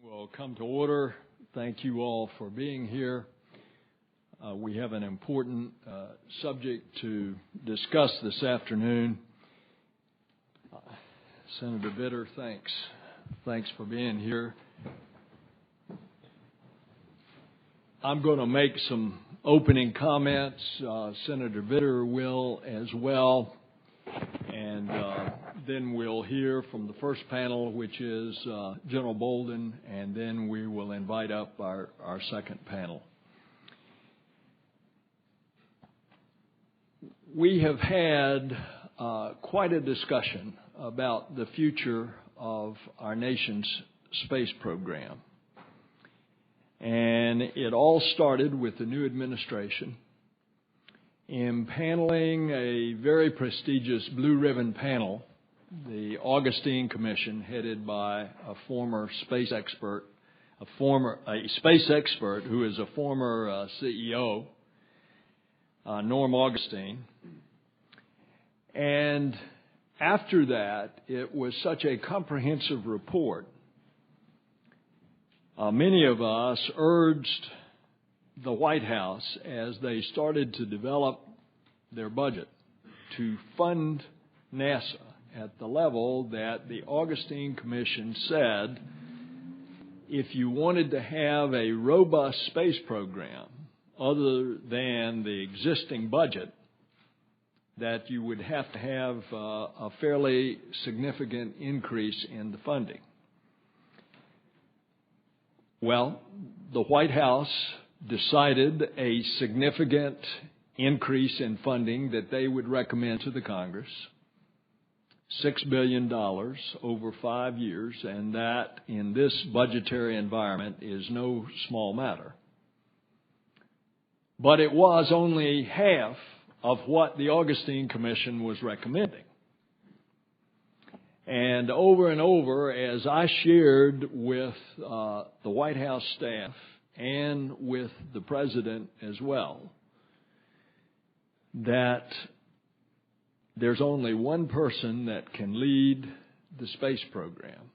Will come to order. Thank you all for being here. We have an important subject to discuss this afternoon. Senator Bitter, thanks. Thanks for being here. I'm going to make some opening comments. Senator Bitter will as well. And then we'll hear from the first panel, which is General Bolden, and then we will invite up our second panel. We have had quite a discussion about the future of our nation's space program. And it all started with the new administration impaneling a very prestigious blue ribbon panel, the Augustine Commission, headed by a former space expert, a space expert who is a former CEO, Norm Augustine. And after that, it was such a comprehensive report. Many of us urged the White House, as they started to develop their budget, to fund NASA at the level that the Augustine Commission said, if you wanted to have a robust space program other than the existing budget, that you would have to have a fairly significant increase in the funding. Well, the White House decided a significant increase in funding that they would recommend to the Congress, $6 billion over 5 years, and that in this budgetary environment is no small matter. But it was only half of what the Augustine Commission was recommending. And over, as I shared with the White House staff and with the President as well, that there's only one person that can lead the space program,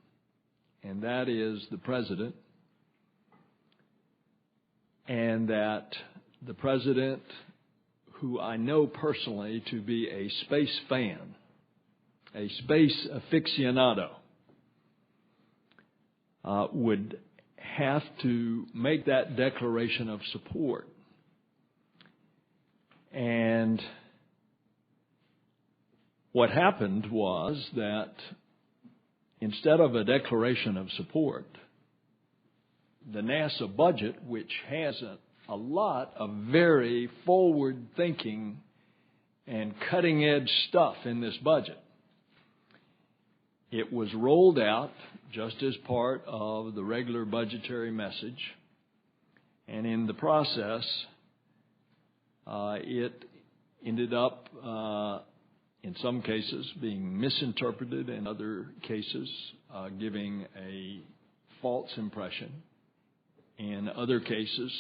and that is the President, and that the President, who I know personally to be a space fan, a space aficionado, would have to make that declaration of support. And what happened was that instead of a declaration of support, the NASA budget, which has a lot of very forward-thinking and cutting-edge stuff in this budget, it was rolled out just as part of the regular budgetary message, and in the process, it ended up, in some cases, being misinterpreted, in other cases, giving a false impression. In other cases,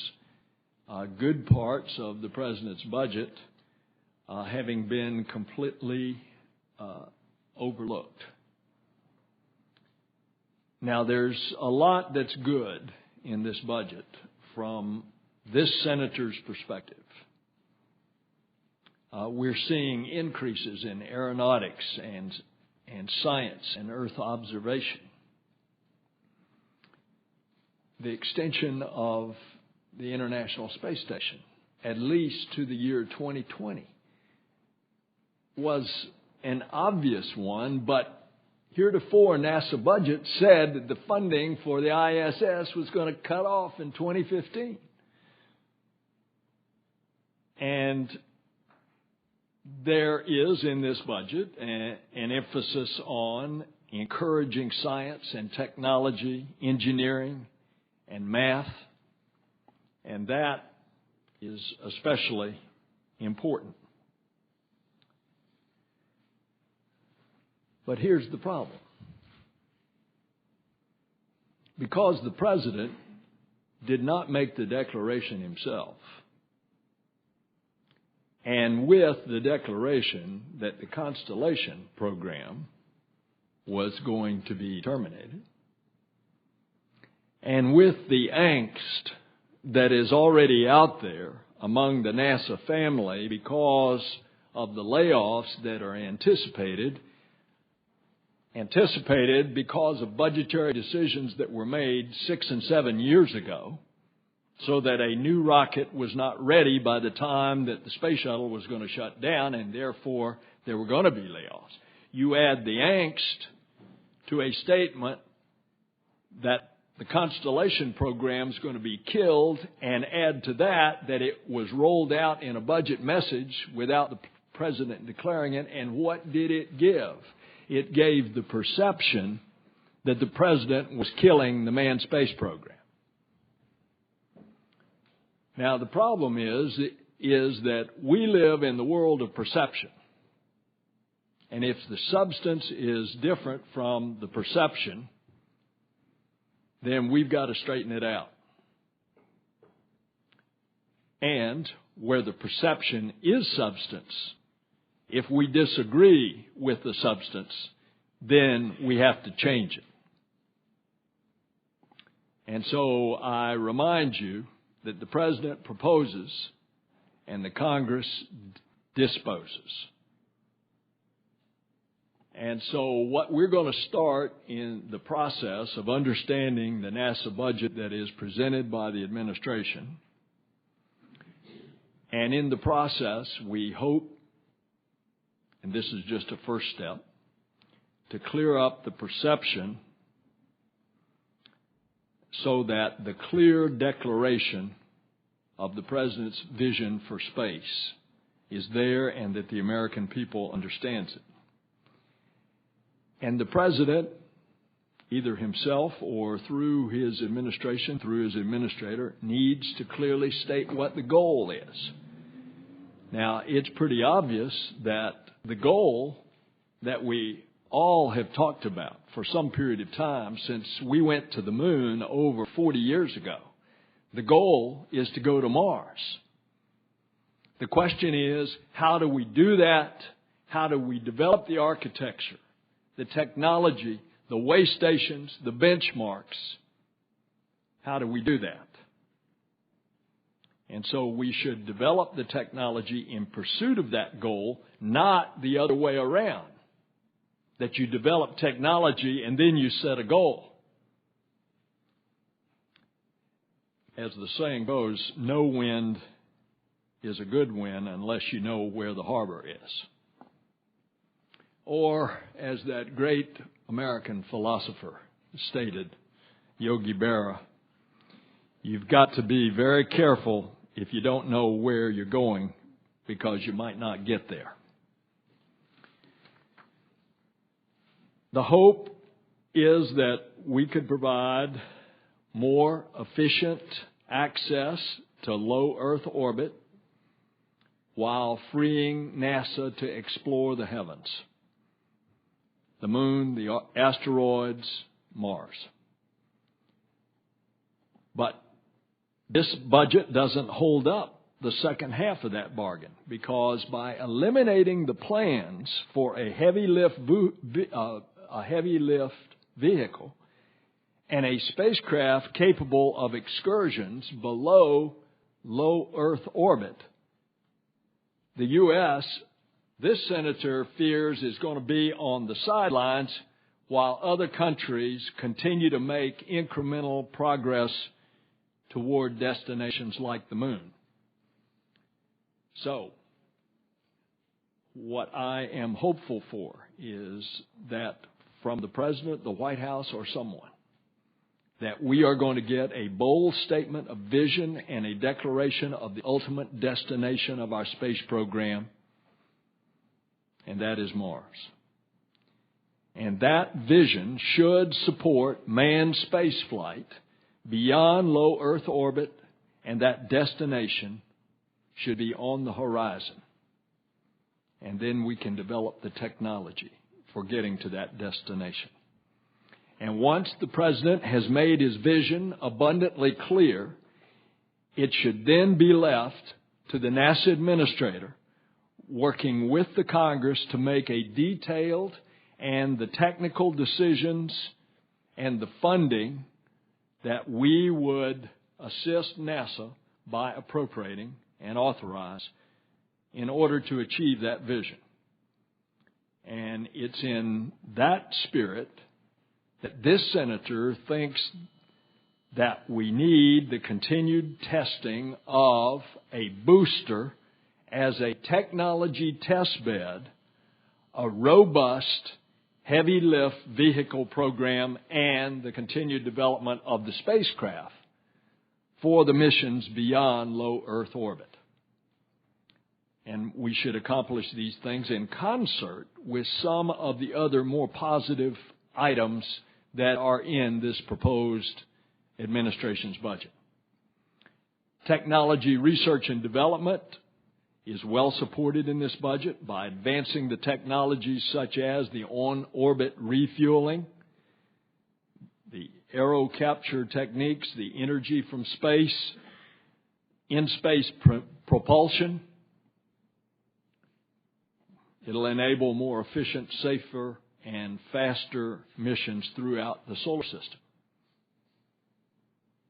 good parts of the President's budget having been completely overlooked. Now, there's a lot that's good in this budget from this senator's perspective. We're seeing increases in aeronautics and science and Earth observation. The extension of the International Space Station, at least to the year 2020, was an obvious one, but heretofore NASA budget said that the funding for the ISS was going to cut off in 2015. And there is in this budget an emphasis on encouraging science and technology, engineering, and math, and that is especially important. But here's the problem. Because the President did not make the declaration himself, and with the declaration that the Constellation program was going to be terminated, And with the angst that is already out there among the NASA family because of the layoffs that are anticipated because of budgetary decisions that were made 6 and 7 years ago, so that a new rocket was not ready by the time that the space shuttle was going to shut down, and therefore there were going to be layoffs. You add the angst to a statement that the Constellation program is going to be killed, and add to that it was rolled out in a budget message without the President declaring it, and what did it give? It gave the perception that the President was killing the manned space program. Now, the problem is that we live in the world of perception. And if the substance is different from the perception, then we've got to straighten it out. And where the perception is substance, if we disagree with the substance, then we have to change it. And so I remind you that the President proposes and the Congress disposes. And so what we're going to start in the process of understanding the NASA budget that is presented by the administration. And in the process, we hope, and this is just a first step, to clear up the perception so that the clear declaration of the President's vision for space is there and that the American people understands it. And the President, either himself or through his administration, through his administrator, needs to clearly state what the goal is. Now, it's pretty obvious that the goal that we all have talked about for some period of time since we went to the moon over 40 years ago, the goal is to go to Mars. The question is, how do we do that? How do we develop the architecture, the technology, the way stations, the benchmarks? How do we do that? And so we should develop the technology in pursuit of that goal, not the other way around. That you develop technology and then you set a goal. As the saying goes, no wind is a good wind unless you know where the harbor is. Or, as that great American philosopher stated, Yogi Berra, you've got to be very careful if you don't know where you're going because you might not get there. The hope is that we could provide more efficient access to low Earth orbit while freeing NASA to explore the heavens, the moon, the asteroids, Mars. But this budget doesn't hold up the second half of that bargain, because by eliminating the plans for a heavy lift vehicle and a spacecraft capable of excursions below low Earth orbit, the U.S., this senator fears, is going to be on the sidelines while other countries continue to make incremental progress toward destinations like the moon. So, what I am hopeful for is that from the President, the White House, or someone, that we are going to get a bold statement of vision and a declaration of the ultimate destination of our space program, and that is Mars. And that vision should support manned space flight beyond low Earth orbit, and that destination should be on the horizon. And then we can develop the technology for getting to that destination. And once the President has made his vision abundantly clear, it should then be left to the NASA administrator, working with the Congress, to make a detailed and the technical decisions and the funding that we would assist NASA by appropriating and authorize in order to achieve that vision. And it's in that spirit that this senator thinks that we need the continued testing of a booster as a technology test bed, a robust heavy lift vehicle program, and the continued development of the spacecraft for the missions beyond low Earth orbit. And we should accomplish these things in concert with some of the other more positive items that are in this proposed administration's budget. Technology research and development is well supported in this budget by advancing the technologies such as the on-orbit refueling, the aero capture techniques, the energy from space, in-space propulsion. It'll enable more efficient, safer, and faster missions throughout the solar system.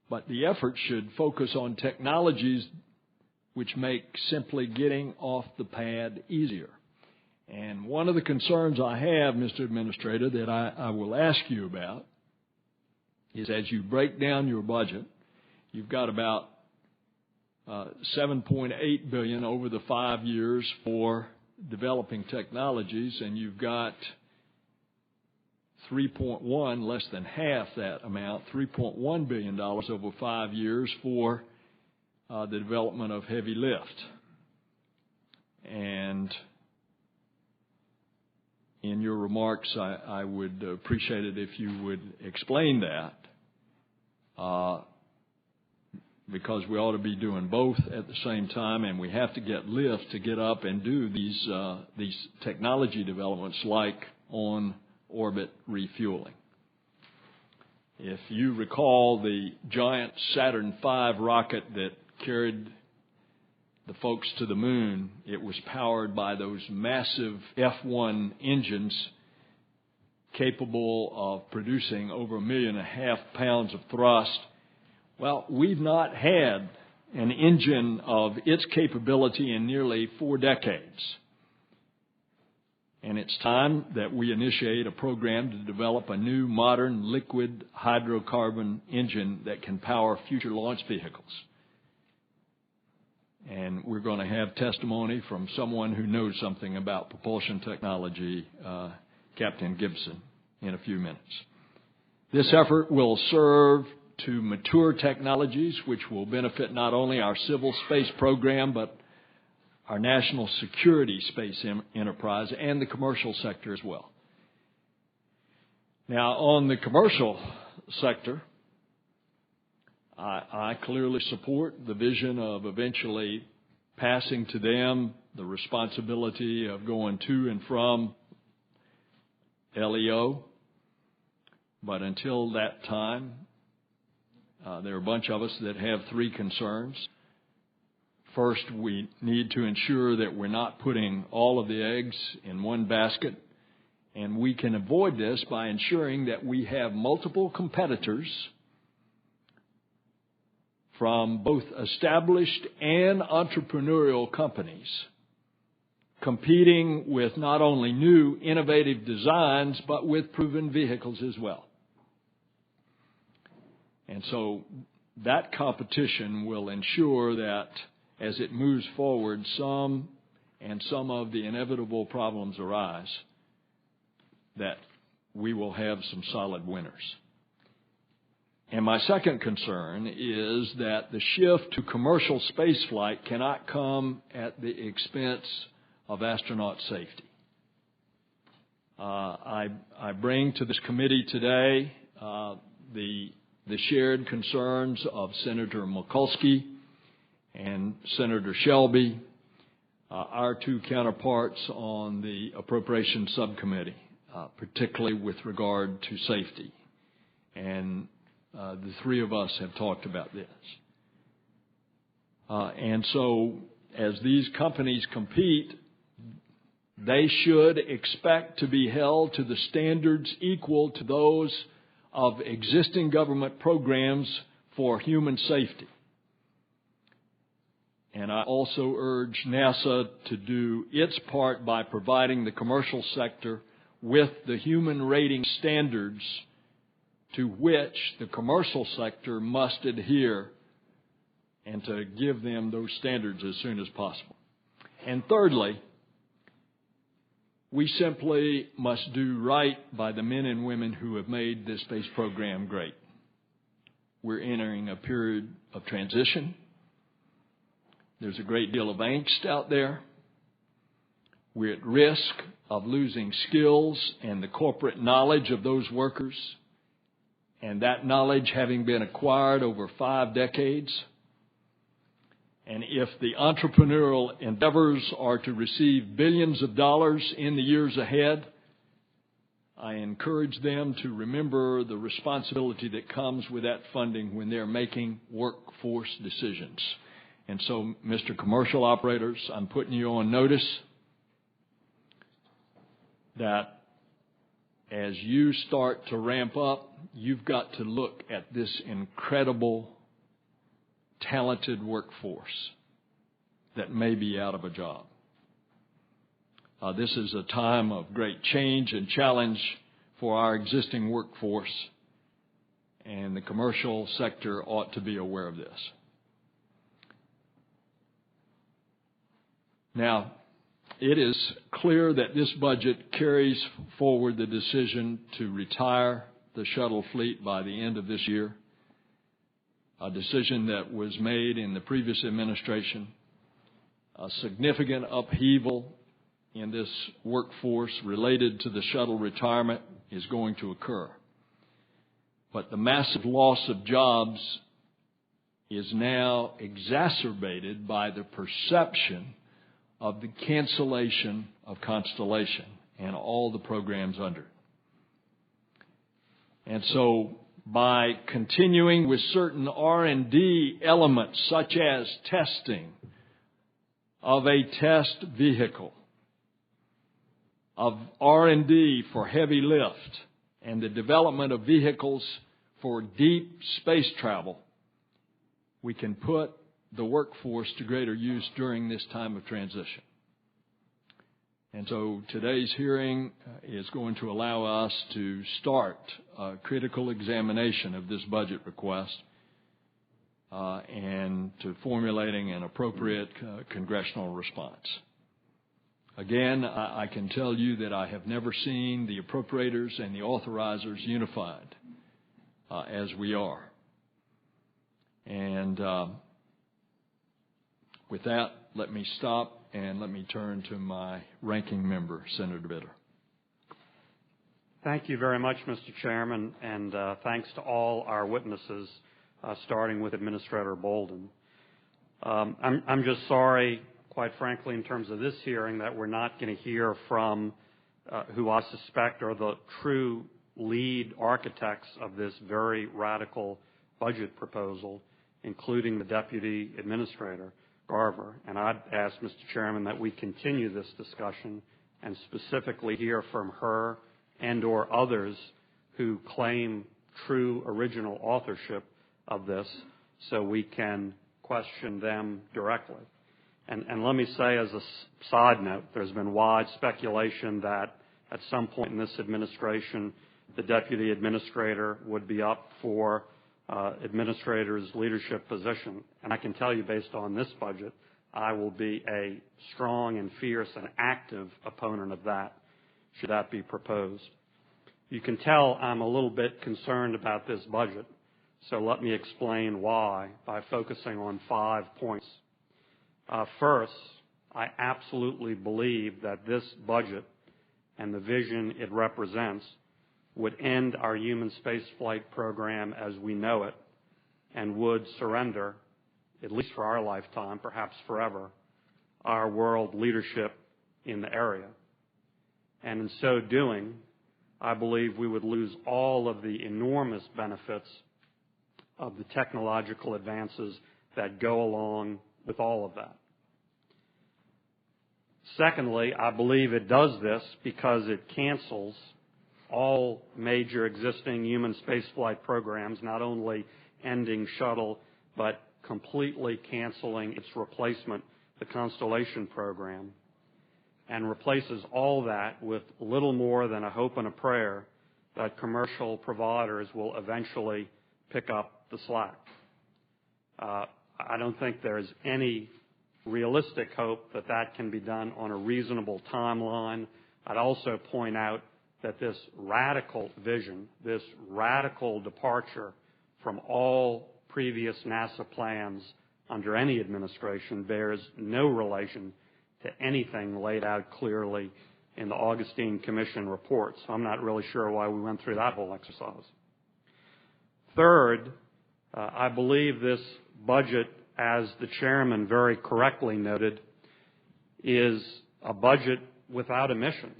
But the effort should focus on technologies which make simply getting off the pad easier. And one of the concerns I have, Mr. Administrator, that I will ask you about is as you break down your budget, you've got about $7.8 billion over the 5 years for developing technologies, and you've got 3.1, less than half that amount, $3.1 billion over 5 years for the development of heavy lift. And in your remarks, I would appreciate it if you would explain that, because we ought to be doing both at the same time, and we have to get lift to get up and do these technology developments like on-orbit refueling. If you recall the giant Saturn V rocket that carried the folks to the moon, it was powered by those massive F1 engines capable of producing over 1.5 million pounds of thrust. Well, we've not had an engine of its capability in nearly 4 decades. And it's time that we initiate a program to develop a new modern liquid hydrocarbon engine that can power future launch vehicles. And we're going to have testimony from someone who knows something about propulsion technology, Captain Gibson, in a few minutes. This effort will serve to mature technologies which will benefit not only our civil space program, but our national security space enterprise and the commercial sector as well. Now, on the commercial sector, I clearly support the vision of eventually passing to them the responsibility of going to and from LEO. But until that time, there are a bunch of us that have 3 concerns. First, we need to ensure that we're not putting all of the eggs in one basket. And we can avoid this by ensuring that we have multiple competitors from both established and entrepreneurial companies competing with not only new innovative designs, but with proven vehicles as well. And so that competition will ensure that as it moves forward, some of the inevitable problems arise, that we will have some solid winners. And my second concern is that the shift to commercial spaceflight cannot come at the expense of astronaut safety. I bring to this committee today the shared concerns of Senator Mikulski and Senator Shelby, our 2 counterparts on the Appropriations Subcommittee, particularly with regard to safety. And the 3 of us have talked about this. And so as these companies compete, they should expect to be held to the standards equal to those of existing government programs for human safety. And I also urge NASA to do its part by providing the commercial sector with the human rating standards to which the commercial sector must adhere, and to give them those standards as soon as possible. And thirdly, we simply must do right by the men and women who have made this space program great. We're entering a period of transition. There's a great deal of angst out there. We're at risk of losing skills and the corporate knowledge of those workers, and that knowledge having been acquired over 5 decades. And if the entrepreneurial endeavors are to receive billions of dollars in the years ahead, I encourage them to remember the responsibility that comes with that funding when they're making workforce decisions. And so, Mr. Commercial Operators, I'm putting you on notice that as you start to ramp up, you've got to look at this incredible, talented workforce that may be out of a job. This is a time of great change and challenge for our existing workforce, and the commercial sector ought to be aware of this. Now, it is clear that this budget carries forward the decision to retire the shuttle fleet by the end of this year, a decision that was made in the previous administration. A significant upheaval in this workforce related to the shuttle retirement is going to occur. But the massive loss of jobs is now exacerbated by the perception of the cancellation of Constellation and all the programs under it. And so by continuing with certain R&D elements such as testing of a test vehicle, of R&D for heavy lift, and the development of vehicles for deep space travel, we can put the workforce to greater use during this time of transition. And so today's hearing is going to allow us to start a critical examination of this budget request and to formulating an appropriate congressional response. Again, I can tell you that I have never seen the appropriators and the authorizers unified as we are. And with that, let me stop and let me turn to my ranking member, Senator Bitter. Thank you very much, Mr. Chairman, and thanks to all our witnesses, starting with Administrator Bolden. I'm just sorry, quite frankly, in terms of this hearing, that we're not going to hear from who I suspect are the true lead architects of this very radical budget proposal, including the Deputy Administrator, Garver. And I'd ask, Mr. Chairman, that we continue this discussion and specifically hear from her and or others who claim true original authorship of this so we can question them directly. And let me say as a side note, there's been wide speculation that at some point in this administration, the Deputy Administrator would be up for Administrator's leadership position. And I can tell you, based on this budget, I will be a strong and fierce and active opponent of that, should that be proposed. You can tell I'm a little bit concerned about this budget, so let me explain why by focusing on 5 points. First, I absolutely believe that this budget and the vision it represents would end our human spaceflight program as we know it and would surrender, at least for our lifetime, perhaps forever, our world leadership in the area. And in so doing, I believe we would lose all of the enormous benefits of the technological advances that go along with all of that. Secondly, I believe it does this because it cancels all major existing human spaceflight programs, not only ending shuttle, but completely canceling its replacement, the Constellation program, and replaces all that with little more than a hope and a prayer that commercial providers will eventually pick up the slack. I don't think there's any realistic hope that that can be done on a reasonable timeline. I'd also point out that this radical vision, this radical departure from all previous NASA plans under any administration bears no relation to anything laid out clearly in the Augustine Commission report. So I'm not really sure why we went through that whole exercise. Third, I believe this budget, as the chairman very correctly noted, is a budget without a mission.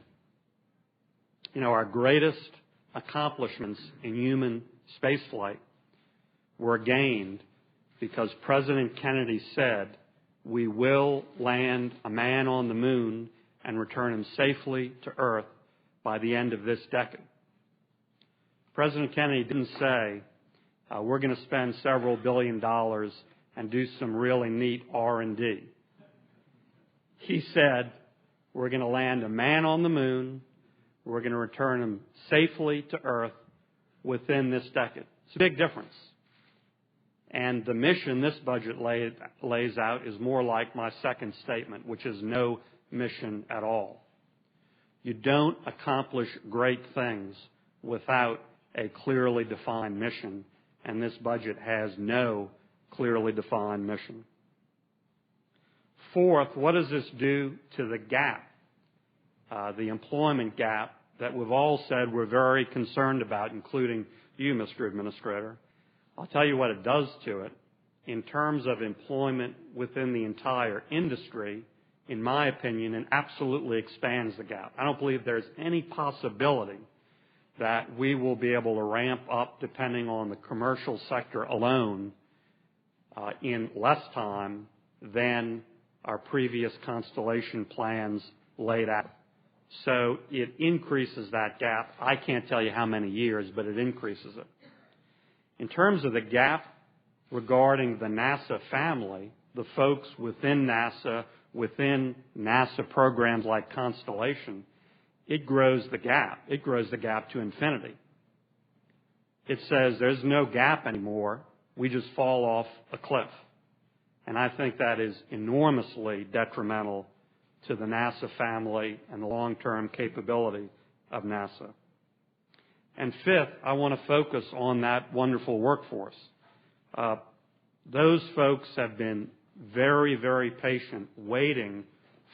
You know, our greatest accomplishments in human spaceflight were gained because President Kennedy said, we will land a man on the moon and return him safely to Earth by the end of this decade. President Kennedy didn't say, we're going to spend several $billion and do some really neat R&D. He said, we're going to land a man on the moon, we're going to return him safely to Earth within this decade. It's a big difference. And the mission this budget lays out is more like my second statement, which is no mission at all. You don't accomplish great things without a clearly defined mission, and this budget has no clearly defined mission. Fourth, what does this do to the gap, the employment gap that we've all said we're very concerned about, including you, Mr. Administrator? I'll tell you what it does to it. In terms of employment within the entire industry, in my opinion, it absolutely expands the gap. I don't believe there's any possibility that we will be able to ramp up, depending on the commercial sector alone, in less time than our previous Constellation plans laid out. So it increases that gap. I can't tell you how many years, but it increases it. In terms of the gap regarding the NASA family, the folks within NASA programs like Constellation, it grows the gap. It grows the gap to infinity. It says there's no gap anymore. We just fall off a cliff. And I think that is enormously detrimental to the NASA family and the long-term capability of NASA. And fifth, I want to focus on that wonderful workforce. Those folks have been very, very patient, waiting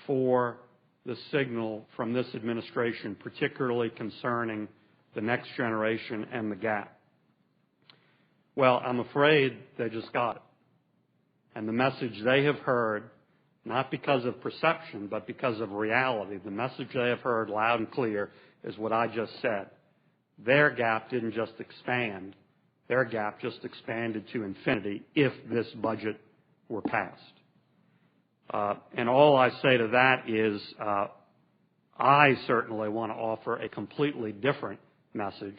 for the signal from this administration, particularly concerning the next generation and the gap. Well, I'm afraid they just got it. And the message they have heard, not because of perception, but because of reality, the message they have heard loud and clear is what I just said. Their gap didn't just expand. Their gap just expanded to infinity if this budget were passed. And all I say to that is I certainly want to offer a completely different message.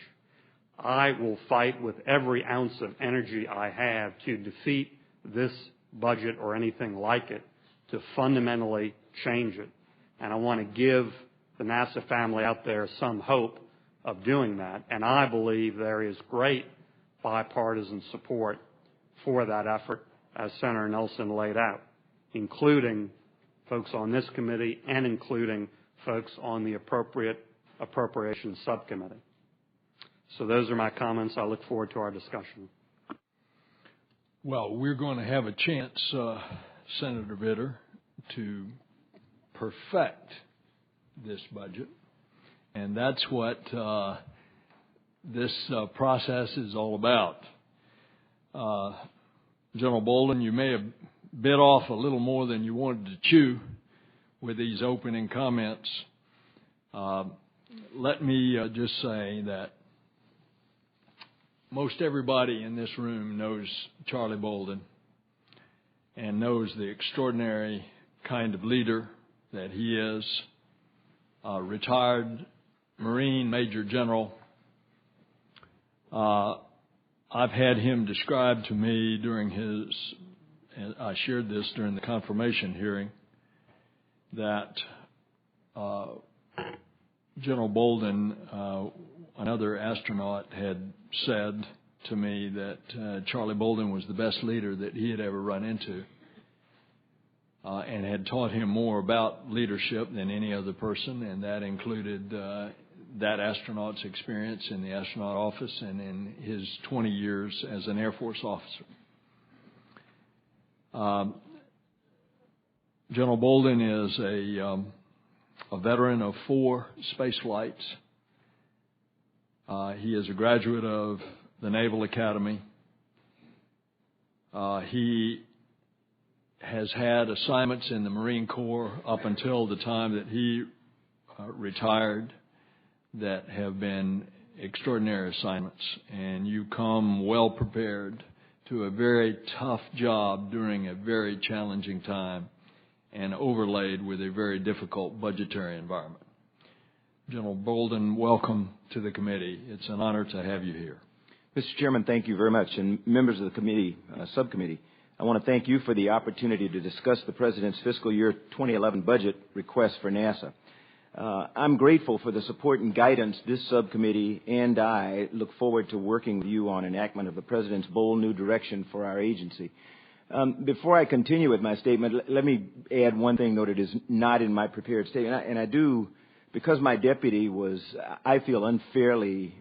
I will fight with every ounce of energy I have to defeat this budget or anything like it, to fundamentally change it. And I want to give the NASA family out there some hope of doing that. And I believe there is great bipartisan support for that effort, as Senator Nelson laid out, including folks on this committee and including folks on the Appropriations Subcommittee. So those are my comments. I look forward to our discussion. Well, we're going to have a chance, Senator Vitter, to perfect this budget. And that's what this process is all about. General Bolden, you may have bit off a little more than you wanted to chew with these opening comments. Let me just say that most everybody in this room knows Charlie Bolden and knows the extraordinary kind of leader that he is, retired Marine Major General. I've had him describe to me during his, and I shared this during the confirmation hearing, that General Bolden, another astronaut, had said to me that Charlie Bolden was the best leader that he had ever run into, and had taught him more about leadership than any other person, and that included that astronaut's experience in the astronaut office and in his 20 years as an Air Force officer. General Bolden is a veteran of 4 space flights. He is a graduate of the Naval Academy. He has had assignments in the Marine Corps up until the time that he retired that have been extraordinary assignments, and you come well prepared to a very tough job during a very challenging time and overlaid with a very difficult budgetary environment. General Bolden, welcome to the committee. It's an honor to have you here. Mr. Chairman, thank you very much. And members of the committee, subcommittee, I want to thank you for the opportunity to discuss the President's fiscal year 2011 budget request for NASA. I'm grateful for the support and guidance this subcommittee and I look forward to working with you on enactment of the President's bold new direction for our agency. Before I continue with my statement, let me add one thing, though, that is not in my prepared statement. And I do, because my deputy was, I feel, unfairly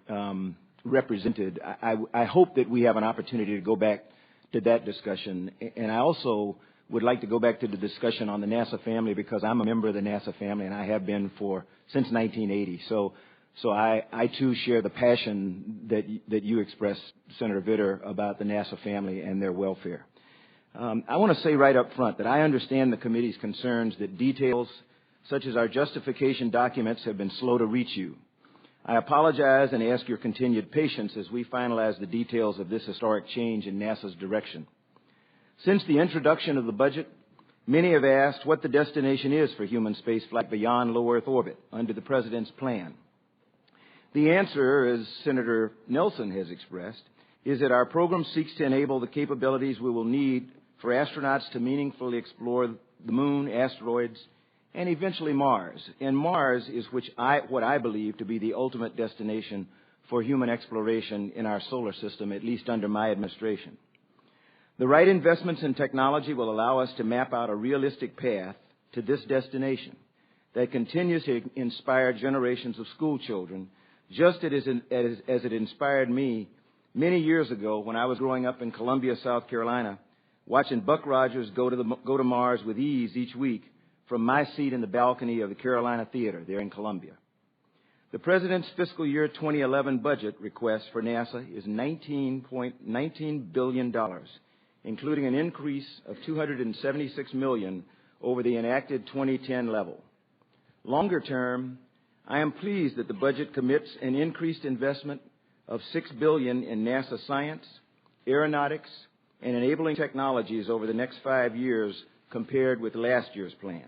represented, I hope that we have an opportunity to go back to that discussion. And I also would like to go back to the discussion on the NASA family, because I'm a member of the NASA family, and I have been since 1980. So I too share the passion that you expressed, Senator Vitter, about the NASA family and their welfare. I want to say right up front that I understand the committee's concerns that details such as our justification documents have been slow to reach you. I apologize and ask your continued patience as we finalize the details of this historic change in NASA's direction. Since the introduction of the budget, many have asked what the destination is for human spaceflight beyond low Earth orbit under the President's plan. The answer, as Senator Nelson has expressed, is that our program seeks to enable the capabilities we will need for astronauts to meaningfully explore the Moon, asteroids, and eventually Mars. And Mars is what I believe to be the ultimate destination for human exploration in our solar system, at least under my administration. The right investments in technology will allow us to map out a realistic path to this destination that continues to inspire generations of school children, just as it inspired me many years ago when I was growing up in Columbia, South Carolina, watching Buck Rogers go to Mars with ease each week from my seat in the balcony of the Carolina Theater there in Columbia. The President's fiscal year 2011 budget request for NASA is $19.19 billion, including an increase of $276 million over the enacted 2010 level. Longer term, I am pleased that the budget commits an increased investment of $6 billion in NASA science, aeronautics, and enabling technologies over the next 5 years compared with last year's plan.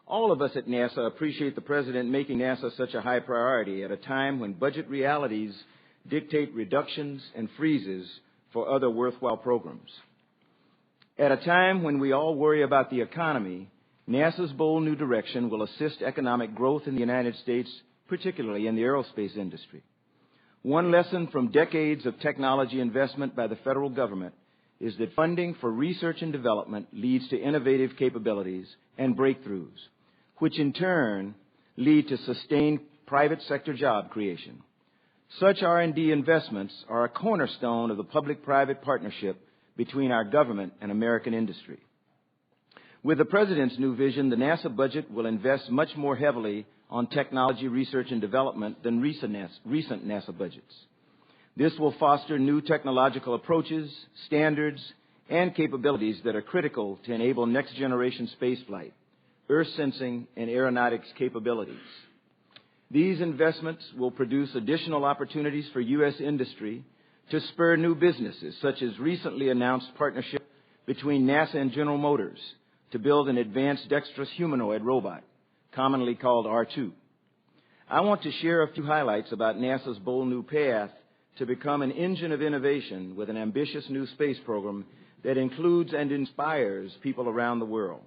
All of us at NASA appreciate the President making NASA such a high priority at a time when budget realities dictate reductions and freezes for other worthwhile programs. At a time when we all worry about the economy, NASA's bold new direction will assist economic growth in the United States, particularly in the aerospace industry. One lesson from decades of technology investment by the federal government is that funding for research and development leads to innovative capabilities and breakthroughs, which in turn lead to sustained private sector job creation. Such R&D investments are a cornerstone of the public-private partnership between our government and American industry. With the President's new vision, the NASA budget will invest much more heavily on technology research and development than recent NASA budgets. This will foster new technological approaches, standards, and capabilities that are critical to enable next-generation spaceflight, Earth sensing, and aeronautics capabilities. These investments will produce additional opportunities for U.S. industry to spur new businesses, such as recently announced partnership between NASA and General Motors to build an advanced dexterous humanoid robot, commonly called R2. I want to share a few highlights about NASA's bold new path to become an engine of innovation with an ambitious new space program that includes and inspires people around the world.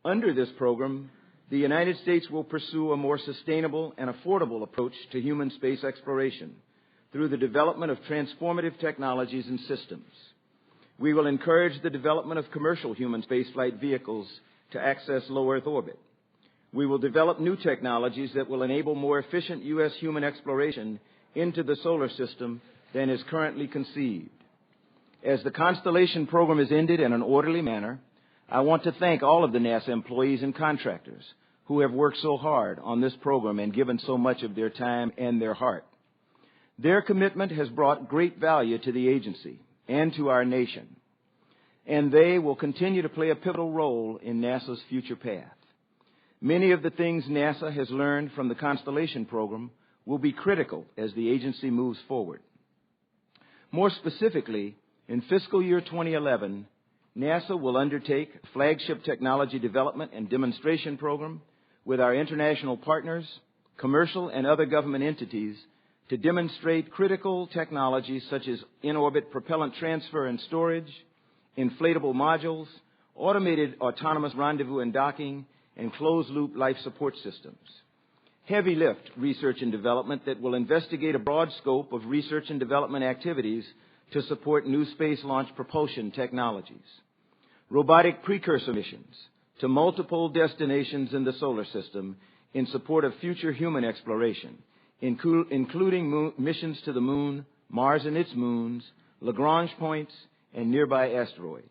Under this program, the United States will pursue a more sustainable and affordable approach to human space exploration through the development of transformative technologies and systems. We will encourage the development of commercial human spaceflight vehicles to access low Earth orbit. We will develop new technologies that will enable more efficient U.S. human exploration into the solar system than is currently conceived. As the Constellation program is ended in an orderly manner, I want to thank all of the NASA employees and contractors who have worked so hard on this program and given so much of their time and their heart. Their commitment has brought great value to the agency and to our nation, and they will continue to play a pivotal role in NASA's future path. Many of the things NASA has learned from the Constellation program will be critical as the agency moves forward. More specifically, in fiscal year 2011, NASA will undertake a flagship technology development and demonstration program with our international partners, commercial and other government entities to demonstrate critical technologies such as in-orbit propellant transfer and storage, inflatable modules, automated autonomous rendezvous and docking, and closed-loop life support systems. Heavy lift research and development that will investigate a broad scope of research and development activities to support new space launch propulsion technologies. Robotic precursor missions to multiple destinations in the solar system in support of future human exploration, including missions to the Moon, Mars and its moons, Lagrange points, and nearby asteroids.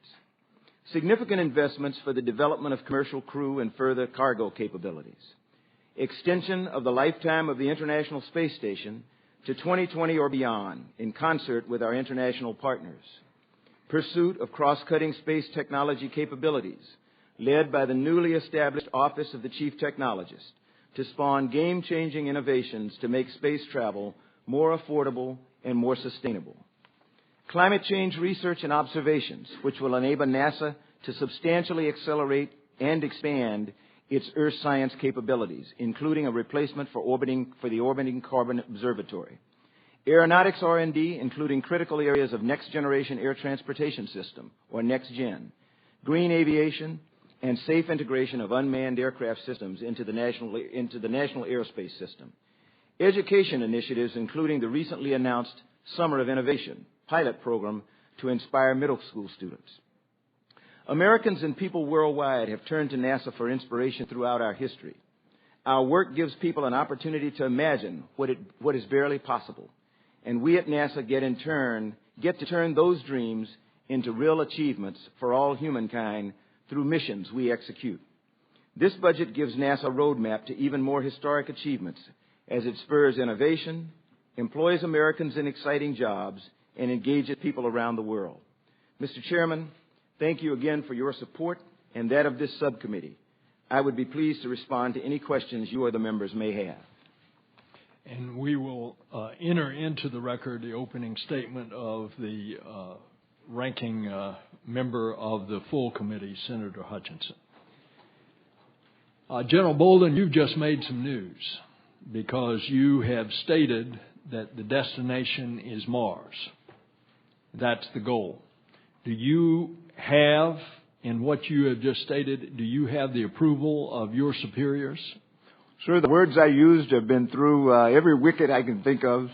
Significant investments for the development of commercial crew and further cargo capabilities. Extension of the lifetime of the International Space Station to 2020 or beyond in concert with our international partners. Pursuit of cross-cutting space technology capabilities led by the newly established Office of the Chief Technologist to spawn game-changing innovations to make space travel more affordable and more sustainable. Climate change research and observations, which will enable NASA to substantially accelerate and expand its Earth science capabilities, including a replacement for the Orbiting Carbon Observatory. Aeronautics R&D, including critical areas of Next-Generation Air Transportation System, or NextGen, green aviation, and safe integration of unmanned aircraft systems into the national aerospace system. Education initiatives, including the recently announced Summer of Innovation pilot program to inspire middle school students. Americans and people worldwide have turned to NASA for inspiration throughout our history. Our work gives people an opportunity to imagine what is barely possible, and we at NASA get to turn those dreams into real achievements for all humankind through missions we execute. This budget gives NASA a roadmap to even more historic achievements as it spurs innovation, employs Americans in exciting jobs, and engages people around the world. Mr. Chairman, thank you again for your support and that of this subcommittee. I would be pleased to respond to any questions you or the members may have. And we will enter into the record the opening statement of the ranking member of the full committee, Senator Hutchinson. General Bolden, you've just made some news because you have stated that the destination is Mars. That's the goal. Do you have, in what you have just stated, do you have the approval of your superiors? Sir, the words I used have been through every wicket I can think of,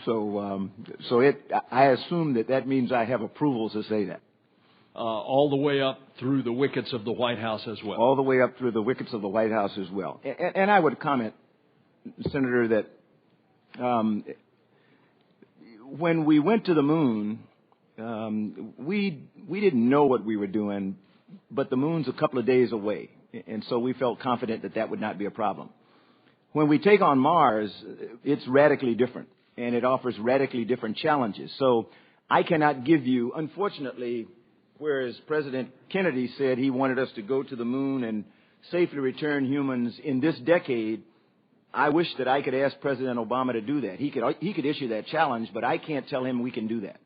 I assume that means I have approval to say that. All the way up through the wickets of the White House as well. All the way up through the wickets of the White House as well. And I would comment, Senator, that when we went to the moon, we didn't know what we were doing, but the moon's a couple of days away, and so we felt confident that would not be a problem. When we take on Mars, it's radically different, and it offers radically different challenges. So I cannot give you, unfortunately, whereas President Kennedy said he wanted us to go to the moon and safely return humans in this decade, I wish that I could ask President Obama to do that. He could issue that challenge, but I can't tell him we can do that.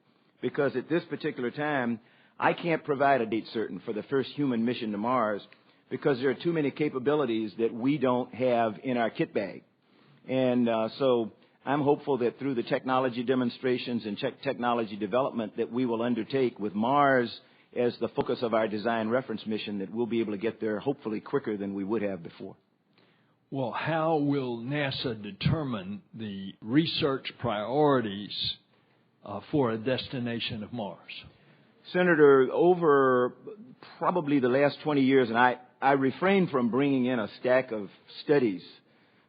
Because at this particular time, I can't provide a date certain for the first human mission to Mars because there are too many capabilities that we don't have in our kit bag. And so I'm hopeful that through the technology demonstrations and technology development that we will undertake with Mars as the focus of our design reference mission, that we'll be able to get there hopefully quicker than we would have before. Well, how will NASA determine the research priorities for a destination of Mars? Senator, over probably the last 20 years, and I refrain from bringing in a stack of studies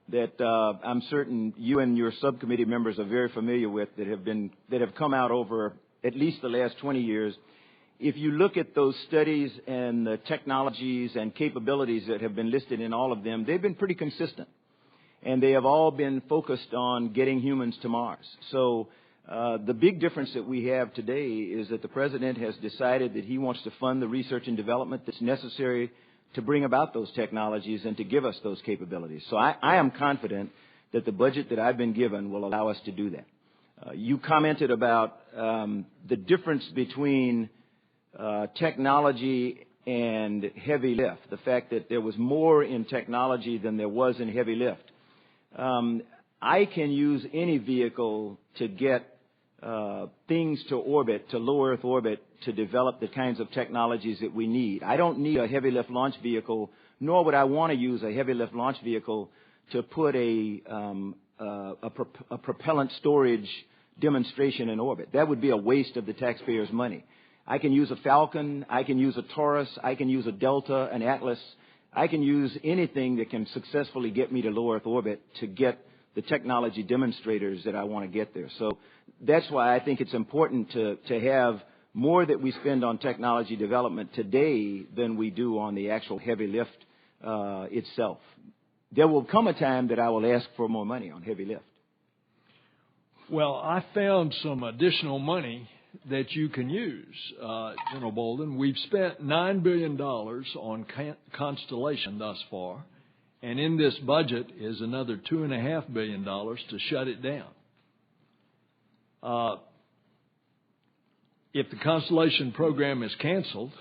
that I'm certain you and your subcommittee members are very familiar with that have come out over at least the last 20 years. If you look at those studies and the technologies and capabilities that have been listed in all of them, they've been pretty consistent. And they have all been focused on getting humans to Mars. So the big difference that we have today is that the President has decided that he wants to fund the research and development that's necessary to bring about those technologies and to give us those capabilities. So I am confident that the budget that I've been given will allow us to do that. You commented about the difference between technology and heavy lift, the fact that there was more in technology than there was in heavy lift. I can use any vehicle to get things to orbit, to low Earth orbit, to develop the kinds of technologies that we need. I don't need a heavy lift launch vehicle, nor would I want to use a heavy lift launch vehicle to put a propellant storage demonstration in orbit. That would be a waste of the taxpayers' money. I can use a Falcon, I can use a Taurus, I can use a Delta, an Atlas. I can use anything that can successfully get me to low Earth orbit to get the technology demonstrators that I want to get there. So that's why I think it's important to have more that we spend on technology development today than we do on the actual heavy lift itself. There will come a time that I will ask for more money on heavy lift. Well, I found some additional money that you can use, General Bolden. We've spent $9 billion on Constellation thus far, and in this budget is another $2.5 billion to shut it down. If the Constellation program is canceled,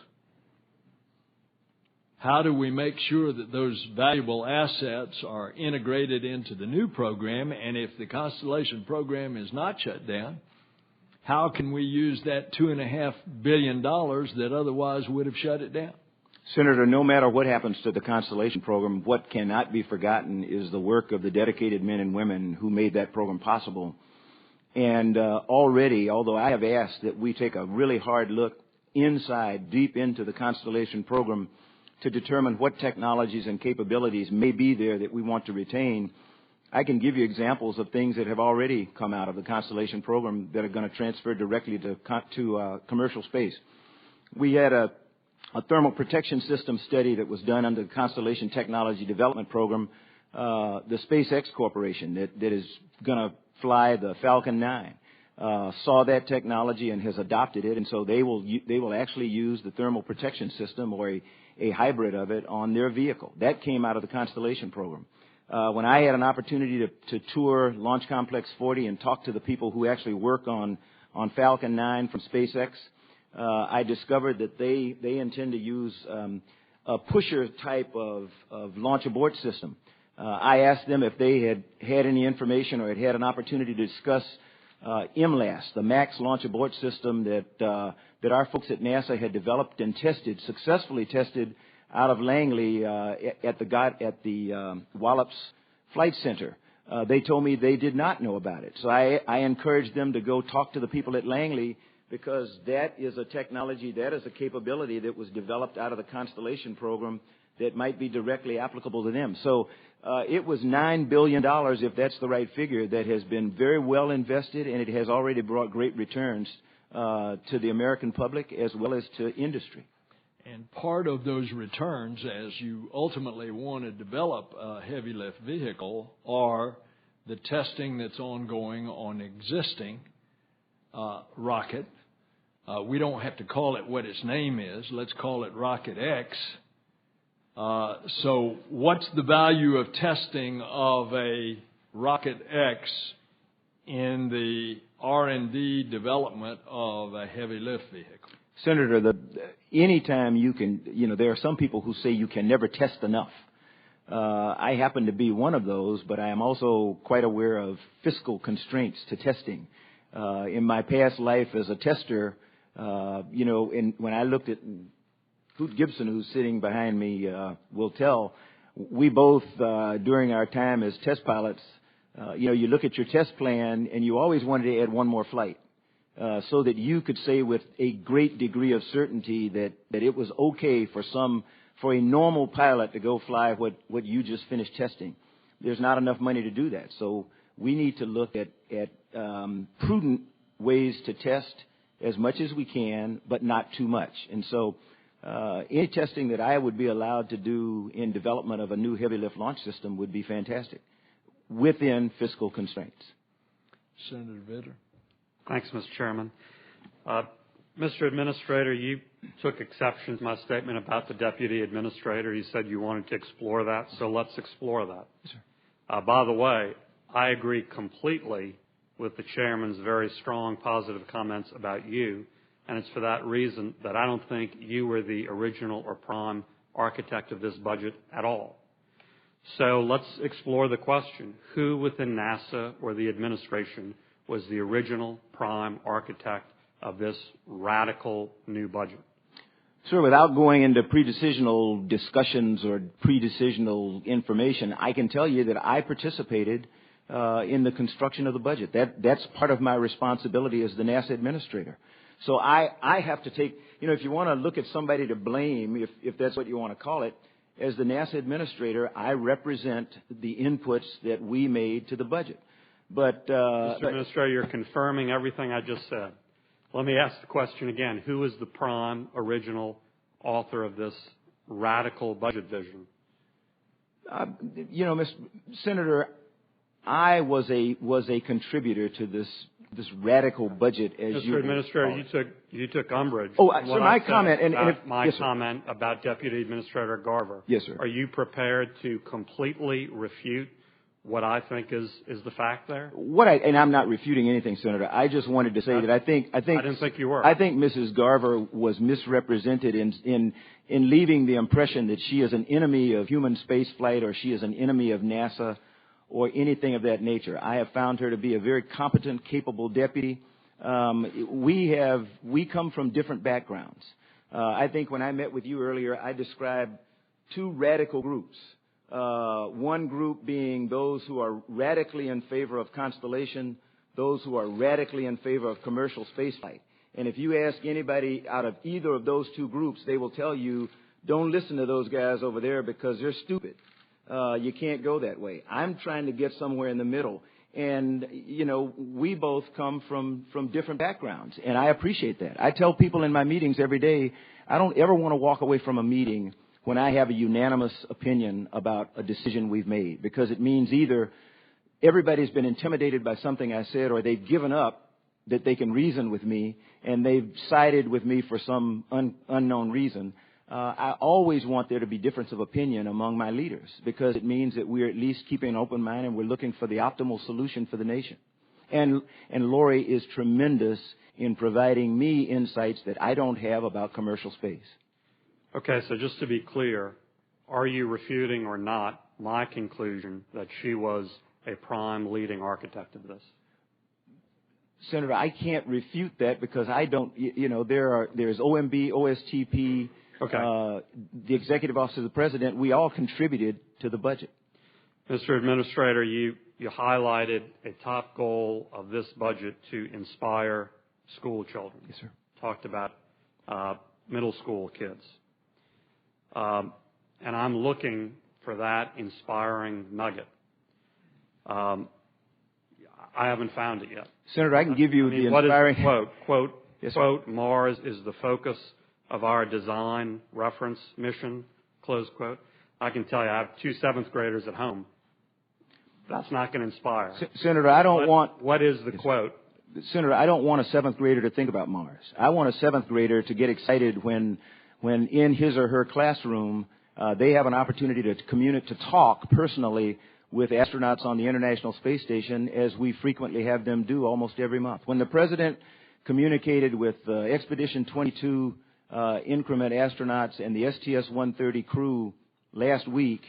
how do we make sure that those valuable assets are integrated into the new program? And if the Constellation program is not shut down, how can we use that $2.5 billion that otherwise would have shut it down? Senator, no matter what happens to the Constellation program, what cannot be forgotten is the work of the dedicated men and women who made that program possible. And already, although I have asked that we take a really hard look inside, deep into the Constellation program to determine what technologies and capabilities may be there that we want to retain, I can give you examples of things that have already come out of the Constellation program that are going to transfer directly to commercial space. We had a thermal protection system study that was done under the Constellation Technology Development Program. The SpaceX Corporation that is going to fly the Falcon 9 saw that technology and has adopted it, and so they will actually use the thermal protection system or a hybrid of it on their vehicle. That came out of the Constellation program. When I had an opportunity to tour Launch Complex 40 and talk to the people who actually work on Falcon 9 from SpaceX, I discovered that they intend to use a pusher type of launch abort system. I asked them if they had any information or had an opportunity to discuss MLAS, the Max Launch Abort System that our folks at NASA had developed and successfully tested out of Langley at the Wallops Flight Center. They told me they did not know about it. So I encouraged them to go talk to the people at Langley, because that is a technology, that is a capability that was developed out of the Constellation program that might be directly applicable to them. So it was $9 billion, if that's the right figure, that has been very well invested, and it has already brought great returns to the American public as well as to industry. And part of those returns, as you ultimately want to develop a heavy lift vehicle, are the testing that's ongoing on existing rocket. We don't have to call it what its name is. Let's call it Rocket X. So what's the value of testing of a Rocket X in the R&D development of a heavy lift vehicle? Senator, anytime you can, there are some people who say you can never test enough. I happen to be one of those, but I am also quite aware of fiscal constraints to testing. In my past life as a tester, when I looked at Hoot Gibson, who's sitting behind me, will tell, we both, during our time as test pilots, you look at your test plan and you always wanted to add one more flight. So that you could say with a great degree of certainty that it was okay for a normal pilot to go fly what you just finished testing. There's not enough money to do that. So we need to look at prudent ways to test as much as we can, but not too much. And so any testing that I would be allowed to do in development of a new heavy lift launch system would be fantastic within fiscal constraints. Senator Vitter. Thanks, Mr. Chairman. Mr. Administrator, you took exception to my statement about the Deputy Administrator. You said you wanted to explore that, so let's explore that. Yes, sir. By the way, I agree completely with the Chairman's very strong positive comments about you, and it's for that reason that I don't think you were the original or prime architect of this budget at all. So let's explore the question. Who within NASA or the administration was the original prime architect of this radical new budget? Sir, without going into pre-decisional discussions or pre-decisional information, I can tell you that I participated in the construction of the budget. That's part of my responsibility as the NASA administrator. So I have to take, if you want to look at somebody to blame, if that's what you want to call it, as the NASA administrator, I represent the inputs that we made to the budget. But Mr. Administrator, you're confirming everything I just said. Let me ask the question again. Who is the prime original author of this radical budget vision? Mr. Senator, I was a contributor to this radical budget, as Mr. Administrator, you took umbrage. Oh, so my comment comment about Deputy Administrator Garver. Yes, sir. Are you prepared to completely refute what I think is the fact there? And I'm not refuting anything, Senator. I just wanted to say that I didn't think you were. I think Mrs. Garver was misrepresented in leaving the impression that she is an enemy of human space flight or she is an enemy of NASA or anything of that nature. I have found her to be a very competent, capable deputy. We come from different backgrounds. I think when I met with you earlier, I described two radical groups. One group being those who are radically in favor of Constellation, those who are radically in favor of commercial spaceflight. And if you ask anybody out of either of those two groups, they will tell you, don't listen to those guys over there because they're stupid. You can't go that way. I'm trying to get somewhere in the middle. And, we both come from different backgrounds, and I appreciate that. I tell people in my meetings every day, I don't ever want to walk away from a meeting when I have a unanimous opinion about a decision we've made, because it means either everybody's been intimidated by something I said or they've given up that they can reason with me and they've sided with me for some unknown reason. I always want there to be difference of opinion among my leaders because it means that we're at least keeping an open mind and we're looking for the optimal solution for the nation. And Lori is tremendous in providing me insights that I don't have about commercial space. Okay, so just to be clear, are you refuting or not my conclusion that she was a prime leading architect of this? Senator, I can't refute that because I don't, there's OMB, OSTP, okay. The Executive Office of the President. We all contributed to the budget. Mr. Administrator, you highlighted a top goal of this budget to inspire school children. Yes, sir. Talked about middle school kids. And I'm looking for that inspiring nugget. I haven't found it yet. Senator, I can give you the inspiring quote, yes, quote, Mars is the focus of our design reference mission, close quote. I can tell you I have two 7th graders at home. That's not going to inspire. Senator, I don't want... What is the quote? Senator, I don't want a 7th grader to think about Mars. I want a 7th grader to get excited when in his or her classroom they have an opportunity to talk personally with astronauts on the International Space Station, as we frequently have them do almost every month. When the President communicated with Expedition 22 increment astronauts and the STS-130 crew last week,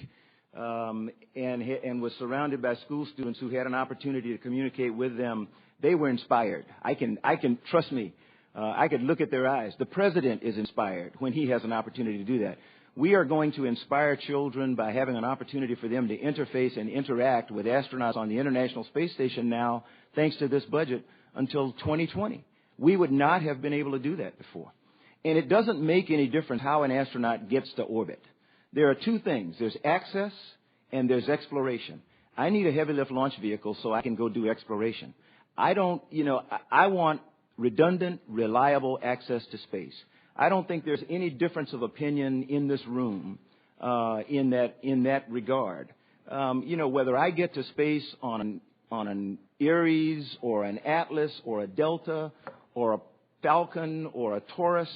and was surrounded by school students who had an opportunity to communicate with them, they were inspired. I can trust me. I could look at their eyes. The president is inspired when he has an opportunity to do that. We are going to inspire children by having an opportunity for them to interface and interact with astronauts on the International Space Station now, thanks to this budget, until 2020. We would not have been able to do that before. And it doesn't make any difference how an astronaut gets to orbit. There are two things. There's access and there's exploration. I need a heavy lift launch vehicle so I can go do exploration. I want redundant, reliable access to space. I don't think there's any difference of opinion in this room in that regard. Whether I get to space on an Ares or an Atlas or a Delta or a Falcon or a Taurus,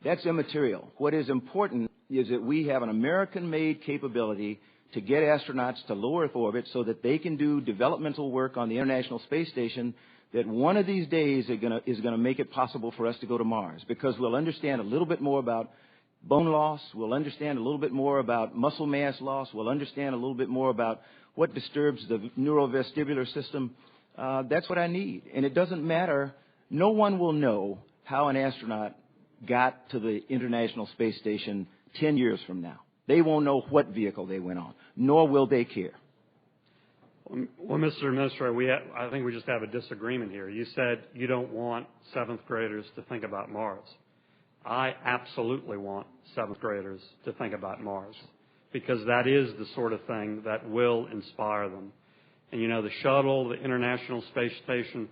that's immaterial. What is important is that we have an American-made capability to get astronauts to low Earth orbit so that they can do developmental work on the International Space Station that one of these days is going to make it possible for us to go to Mars, because we'll understand a little bit more about bone loss, we'll understand a little bit more about muscle mass loss, we'll understand a little bit more about what disturbs the neurovestibular system. That's what I need. And it doesn't matter. No one will know how an astronaut got to the International Space Station 10 years from now. They won't know what vehicle they went on, nor will they care. Well, Mr. Administrator, I think we just have a disagreement here. You said you don't want seventh graders to think about Mars. I absolutely want seventh graders to think about Mars, because that is the sort of thing that will inspire them. And, the shuttle, the International Space Station,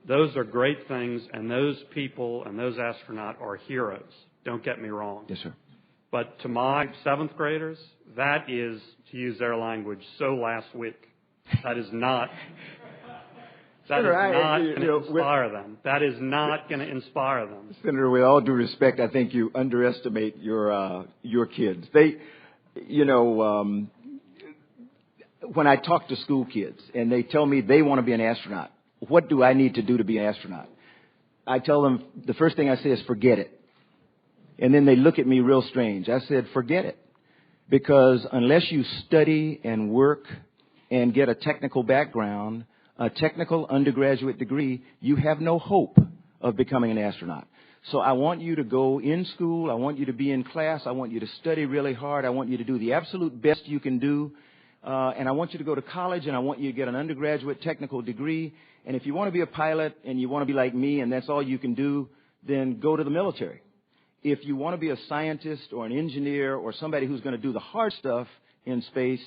those are great things, and those people and those astronauts are heroes. Don't get me wrong. Yes, sir. But to my seventh graders, that is, to use their language, so last week. That is not going to inspire them. That is not going to inspire them. Senator, with all due respect, I think you underestimate your kids. When I talk to school kids and they tell me they want to be an astronaut, what do I need to do to be an astronaut? I tell them, the first thing I say is forget it. And then they look at me real strange. I said, forget it. Because unless you study and work and get a technical background, a technical undergraduate degree, you have no hope of becoming an astronaut. So I want you to go in school. I want you to be in class. I want you to study really hard. I want you to do the absolute best you can do. And I want you to go to college, and I want you to get an undergraduate technical degree. And if you want to be a pilot and you want to be like me and that's all you can do, then go to the military. If you want to be a scientist or an engineer or somebody who's going to do the hard stuff in space,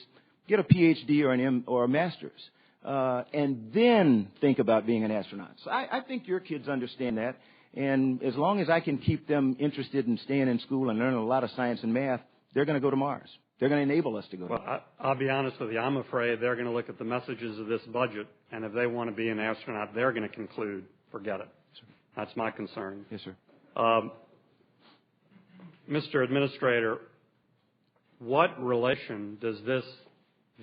get a PhD or a master's, and then think about being an astronaut. So I think your kids understand that, and as long as I can keep them interested in staying in school and learning a lot of science and math, they're going to go to Mars. They're going to enable us to go to Mars. Well, I'll be honest with you. I'm afraid they're going to look at the messages of this budget, and if they want to be an astronaut, they're going to conclude, forget it. Sir. That's my concern. Yes, sir. Mr. Administrator, what relation does this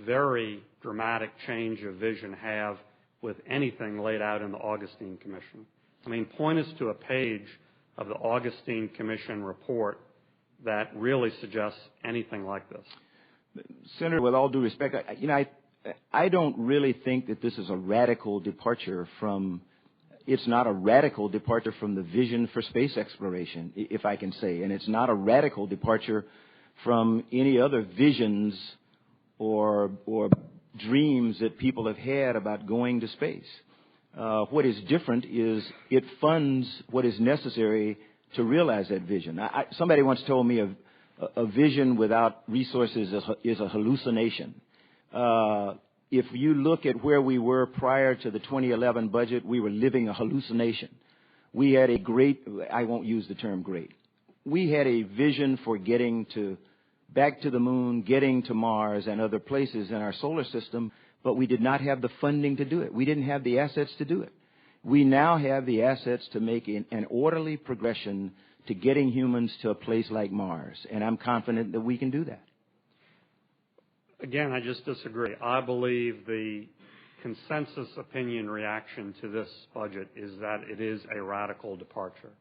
very dramatic change of vision have with anything laid out in the Augustine Commission? I mean, point us to a page of the Augustine Commission report that really suggests anything like this. Senator, with all due respect, I don't really think that this is a radical departure from. It's not a radical departure from the vision for space exploration, if I can say, and it's not a radical departure from any other visions or dreams that people have had about going to space. What is different is it funds what is necessary to realize that vision. Somebody once told me a vision without resources is a hallucination. If you look at where we were prior to the 2011 budget, we were living a hallucination. We had I won't use the term great. We had a vision for getting back to the moon, getting to Mars and other places in our solar system, but we did not have the funding to do it. We didn't have the assets to do it. We now have the assets to make an orderly progression to getting humans to a place like Mars, and I'm confident that we can do that. Again, I just disagree. I believe the consensus opinion reaction to this budget is that it is a radical departure.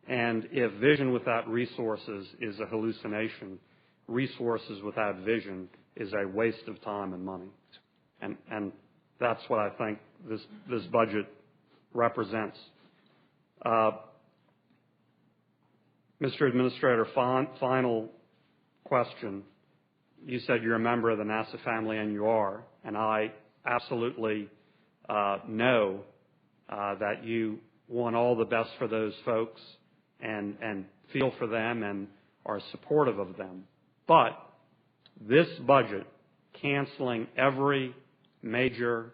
And if vision without resources is a hallucination, resources without vision is a waste of time and money. And that's what I think this budget represents. Mr. Administrator, final question. You said you're a member of the NASA family, and you are, and I absolutely know that you want all the best for those folks and feel for them and are supportive of them. But this budget, canceling every major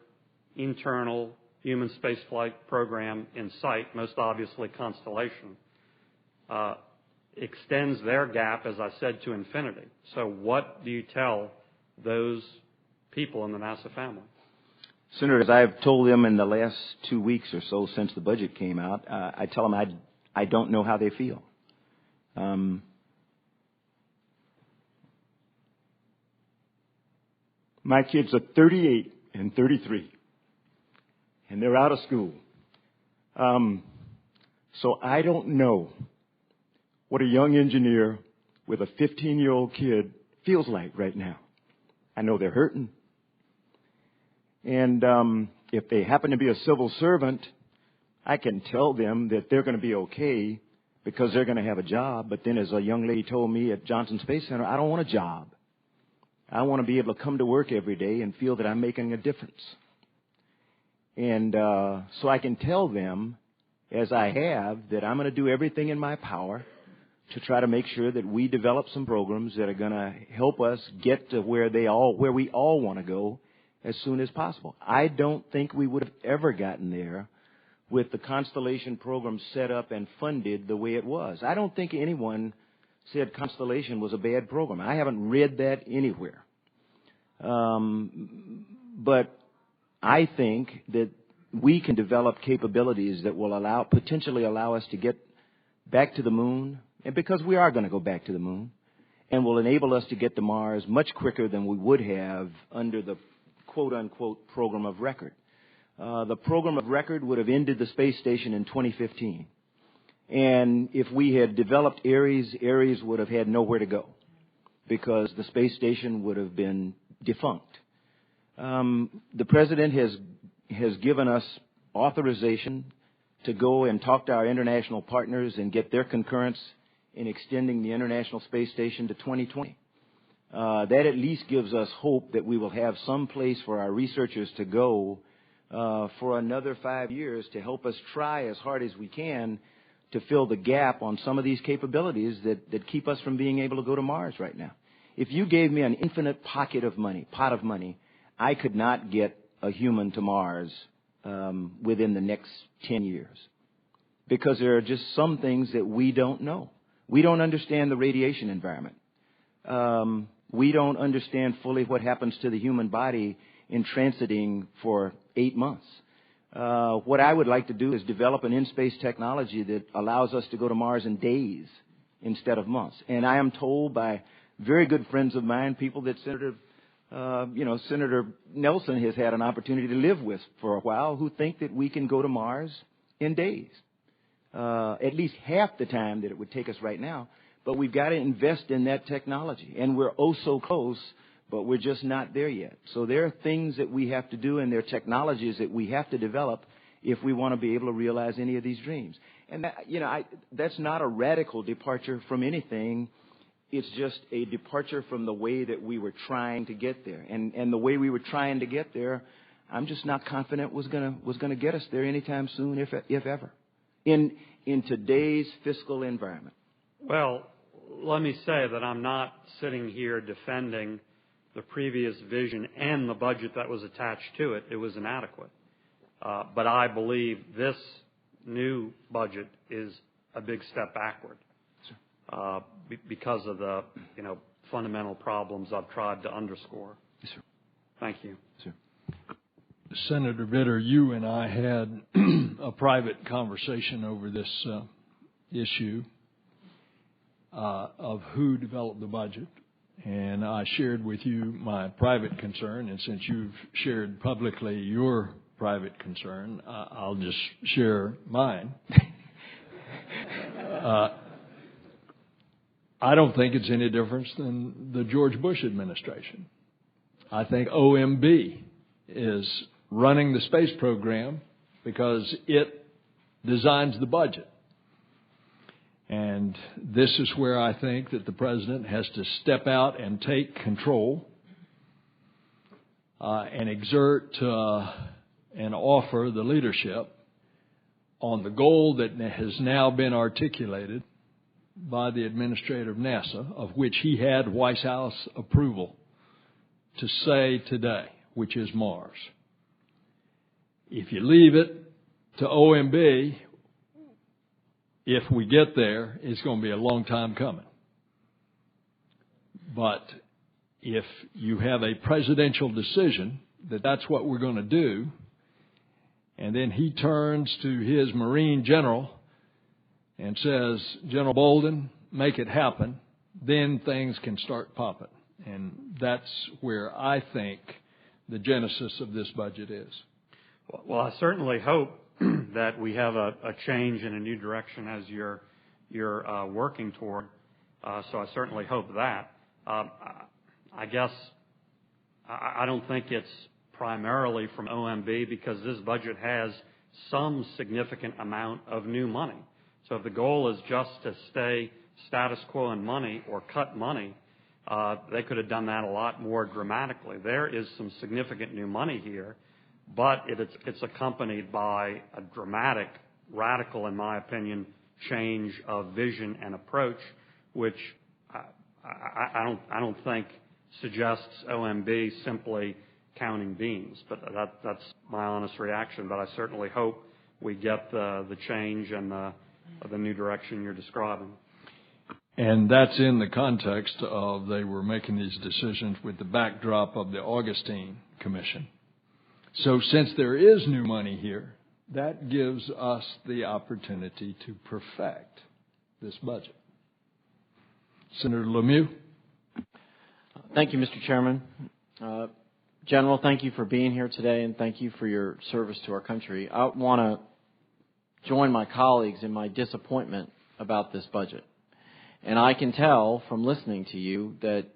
internal human spaceflight program in sight, most obviously Constellation, extends their gap, as I said, to infinity. So what do you tell those people in the NASA family? Senator, as I've told them in the last 2 weeks or so since the budget came out, I tell them I don't know how they feel. My kids are 38 and 33, and they're out of school. So I don't know what a young engineer with a 15-year-old kid feels like right now. I know they're hurting. And if they happen to be a civil servant, I can tell them that they're going to be okay because they're going to have a job. But then, as a young lady told me at Johnson Space Center, I don't want a job. I want to be able to come to work every day and feel that I'm making a difference. And so I can tell them, as I have, that I'm going to do everything in my power to try to make sure that we develop some programs that are going to help us get to where we all want to go as soon as possible. I don't think we would have ever gotten there with the Constellation program set up and funded the way it was. I don't think anyone said Constellation was a bad program. I haven't read that anywhere. But I think that we can develop capabilities that will potentially allow us to get back to the moon, and because we are going to go back to the moon, and will enable us to get to Mars much quicker than we would have under the quote-unquote program of record. The program of record would have ended the space station in 2015. And if we had developed Ares would have had nowhere to go because the space station would have been defunct. The President has given us authorization to go and talk to our international partners and get their concurrence in extending the International Space Station to 2020. That at least gives us hope that we will have some place for our researchers to go for another 5 years to help us try as hard as we can to fill the gap on some of these capabilities that keep us from being able to go to Mars right now. If you gave me an infinite pot of money, I could not get a human to Mars within the next 10 years because there are just some things that we don't know. We don't understand the radiation environment. We don't understand fully what happens to the human body in transiting for 8 months. What I would like to do is develop an in-space technology that allows us to go to Mars in days instead of months. And I am told by very good friends of mine, people that Senator Nelson has had an opportunity to live with for a while, who think that we can go to Mars in days, at least half the time that it would take us right now. But we've got to invest in that technology, and we're oh so close, but we're just not there yet. So there are things that we have to do, and there are technologies that we have to develop if we want to be able to realize any of these dreams. And that's not a radical departure from anything. It's just a departure from the way that we were trying to get there, and the way we were trying to get there, I'm just not confident was gonna get us there anytime soon, if ever, in today's fiscal environment. Well, let me say that I'm not sitting here defending the previous vision and the budget that was attached to it. It was inadequate. But I believe this new budget is a big step backward because of the fundamental problems I've tried to underscore. Yes, sir. Thank you. Yes, sir. Senator Vitter, you and I had a private conversation over this issue of who developed the budget. And I shared with you my private concern, and since you've shared publicly your private concern, I'll just share mine. I don't think it's any different than the George Bush administration. I think OMB is running the space program because it designs the budget. And this is where I think that the President has to step out and take control and exert and offer the leadership on the goal that has now been articulated by the administrator of NASA, of which he had White House approval to say today, which is Mars. If you leave it to OMB, if we get there, it's going to be a long time coming. But if you have a presidential decision that that's what we're going to do, and then he turns to his Marine general and says, General Bolden, make it happen, then things can start popping. And that's where I think the genesis of this budget is. Well, I certainly hope that we have a change in a new direction as you're working toward. So I certainly hope that. I guess I don't think it's primarily from OMB because this budget has some significant amount of new money. So if the goal is just to stay status quo in money or cut money, they could have done that a lot more dramatically. There is some significant new money here, but it's accompanied by a dramatic, radical, in my opinion, change of vision and approach, which I don't think suggests OMB simply counting beans. But that's my honest reaction. But I certainly hope we get the change and the new direction you're describing. And that's in the context of they were making these decisions with the backdrop of the Augustine Commission. So since there is new money here, that gives us the opportunity to perfect this budget. Senator Lemieux. Thank you, Mr. Chairman. General, thank you for being here today, and thank you for your service to our country. I want to join my colleagues in my disappointment about this budget. And I can tell from listening to you that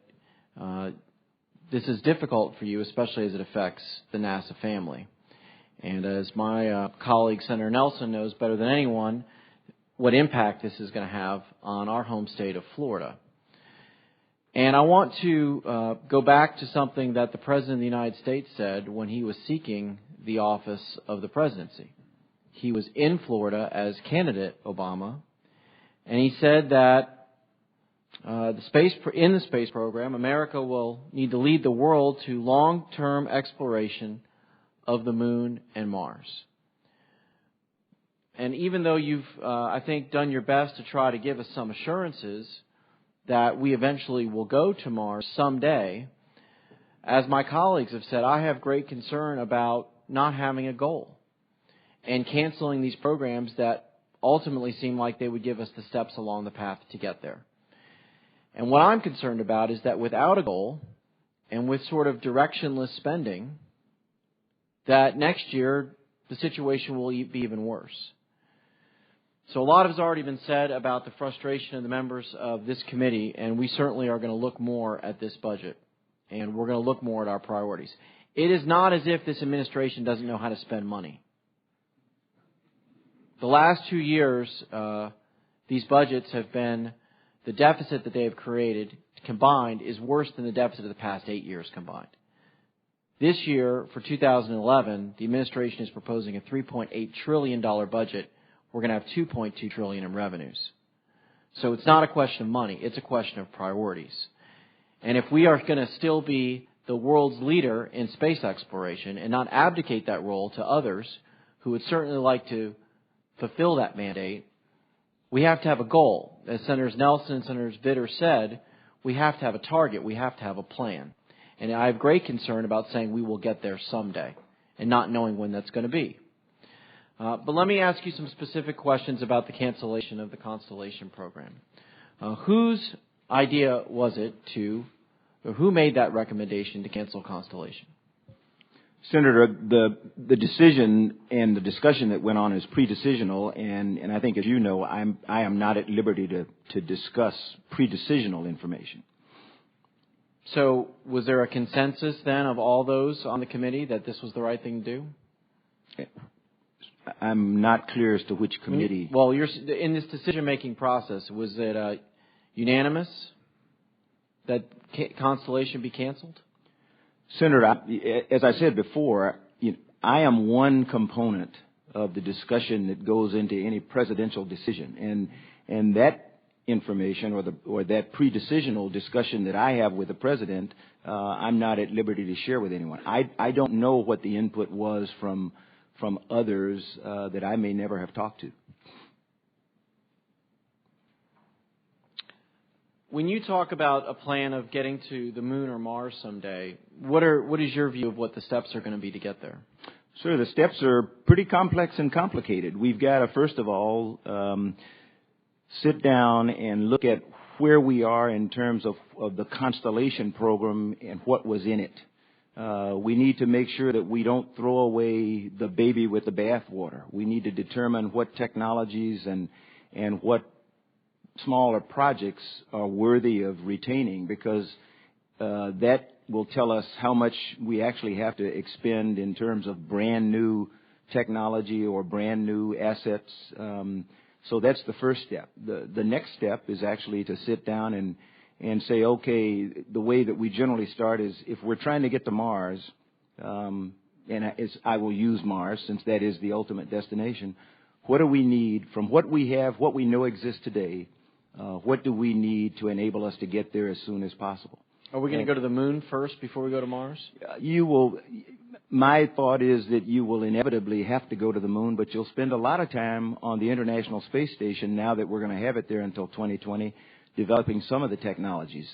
this is difficult for you, especially as it affects the NASA family. And as my colleague, Senator Nelson, knows better than anyone, what impact this is going to have on our home state of Florida. And I want to go back to something that the President of the United States said when he was seeking the office of the presidency. He was in Florida as candidate Obama, and he said that in the space program, America will need to lead the world to long-term exploration of the moon and Mars. And even though you've, I think, done your best to try to give us some assurances that we eventually will go to Mars someday, as my colleagues have said, I have great concern about not having a goal and canceling these programs that ultimately seem like they would give us the steps along the path to get there. And what I'm concerned about is that without a goal and with sort of directionless spending, that next year the situation will be even worse. So a lot has already been said about the frustration of the members of this committee, and we certainly are going to look more at this budget, and we're going to look more at our priorities. It is not as if this administration doesn't know how to spend money. The last 2 years, these budgets have been, the deficit that they have created combined is worse than the deficit of the past 8 years combined. This year, for 2011, the administration is proposing a $3.8 trillion budget. We're going to have $2.2 trillion in revenues. So it's not a question of money. It's a question of priorities. And if we are going to still be the world's leader in space exploration and not abdicate that role to others who would certainly like to fulfill that mandate, we have to have a goal. As Senators Nelson and Senators Vitter said, we have to have a target. We have to have a plan. And I have great concern about saying we will get there someday and not knowing when that's going to be. But let me ask you some specific questions about the cancellation of the Constellation program. Whose idea was it or who made that recommendation to cancel Constellation? Senator, the decision and the discussion that went on is pre-decisional, and I think, as you know, I am not at liberty to discuss pre-decisional information. So was there a consensus then of all those on the committee that this was the right thing to do? I'm not clear as to which committee. Well, you're in this decision-making process. Was it unanimous that Constellation be canceled? Senator, as I said before, I am one component of the discussion that goes into any presidential decision, and that information or that pre-decisional discussion that I have with the president, I'm not at liberty to share with anyone. I don't know what the input was from others that I may never have talked to. When you talk about a plan of getting to the moon or Mars someday, what is your view of what the steps are going to be to get there? Sir, the steps are pretty complex and complicated. We've got to, first of all, sit down and look at where we are in terms of the Constellation program and what was in it. We need to make sure that we don't throw away the baby with the bathwater. We need to determine what technologies and what smaller projects are worthy of retaining, because that will tell us how much we actually have to expend in terms of brand new technology or brand new assets. So that's the first step. The next step is actually to sit down and say, okay, the way that we generally start is if we're trying to get to Mars, and I will use Mars since that is the ultimate destination, what do we need from what we have, what we know exists today, what do we need to enable us to get there as soon as possible? Are we going to go to the moon first before we go to Mars? You will. My thought is that you will inevitably have to go to the moon, but you'll spend a lot of time on the International Space Station now that we're going to have it there until 2020, developing some of the technologies.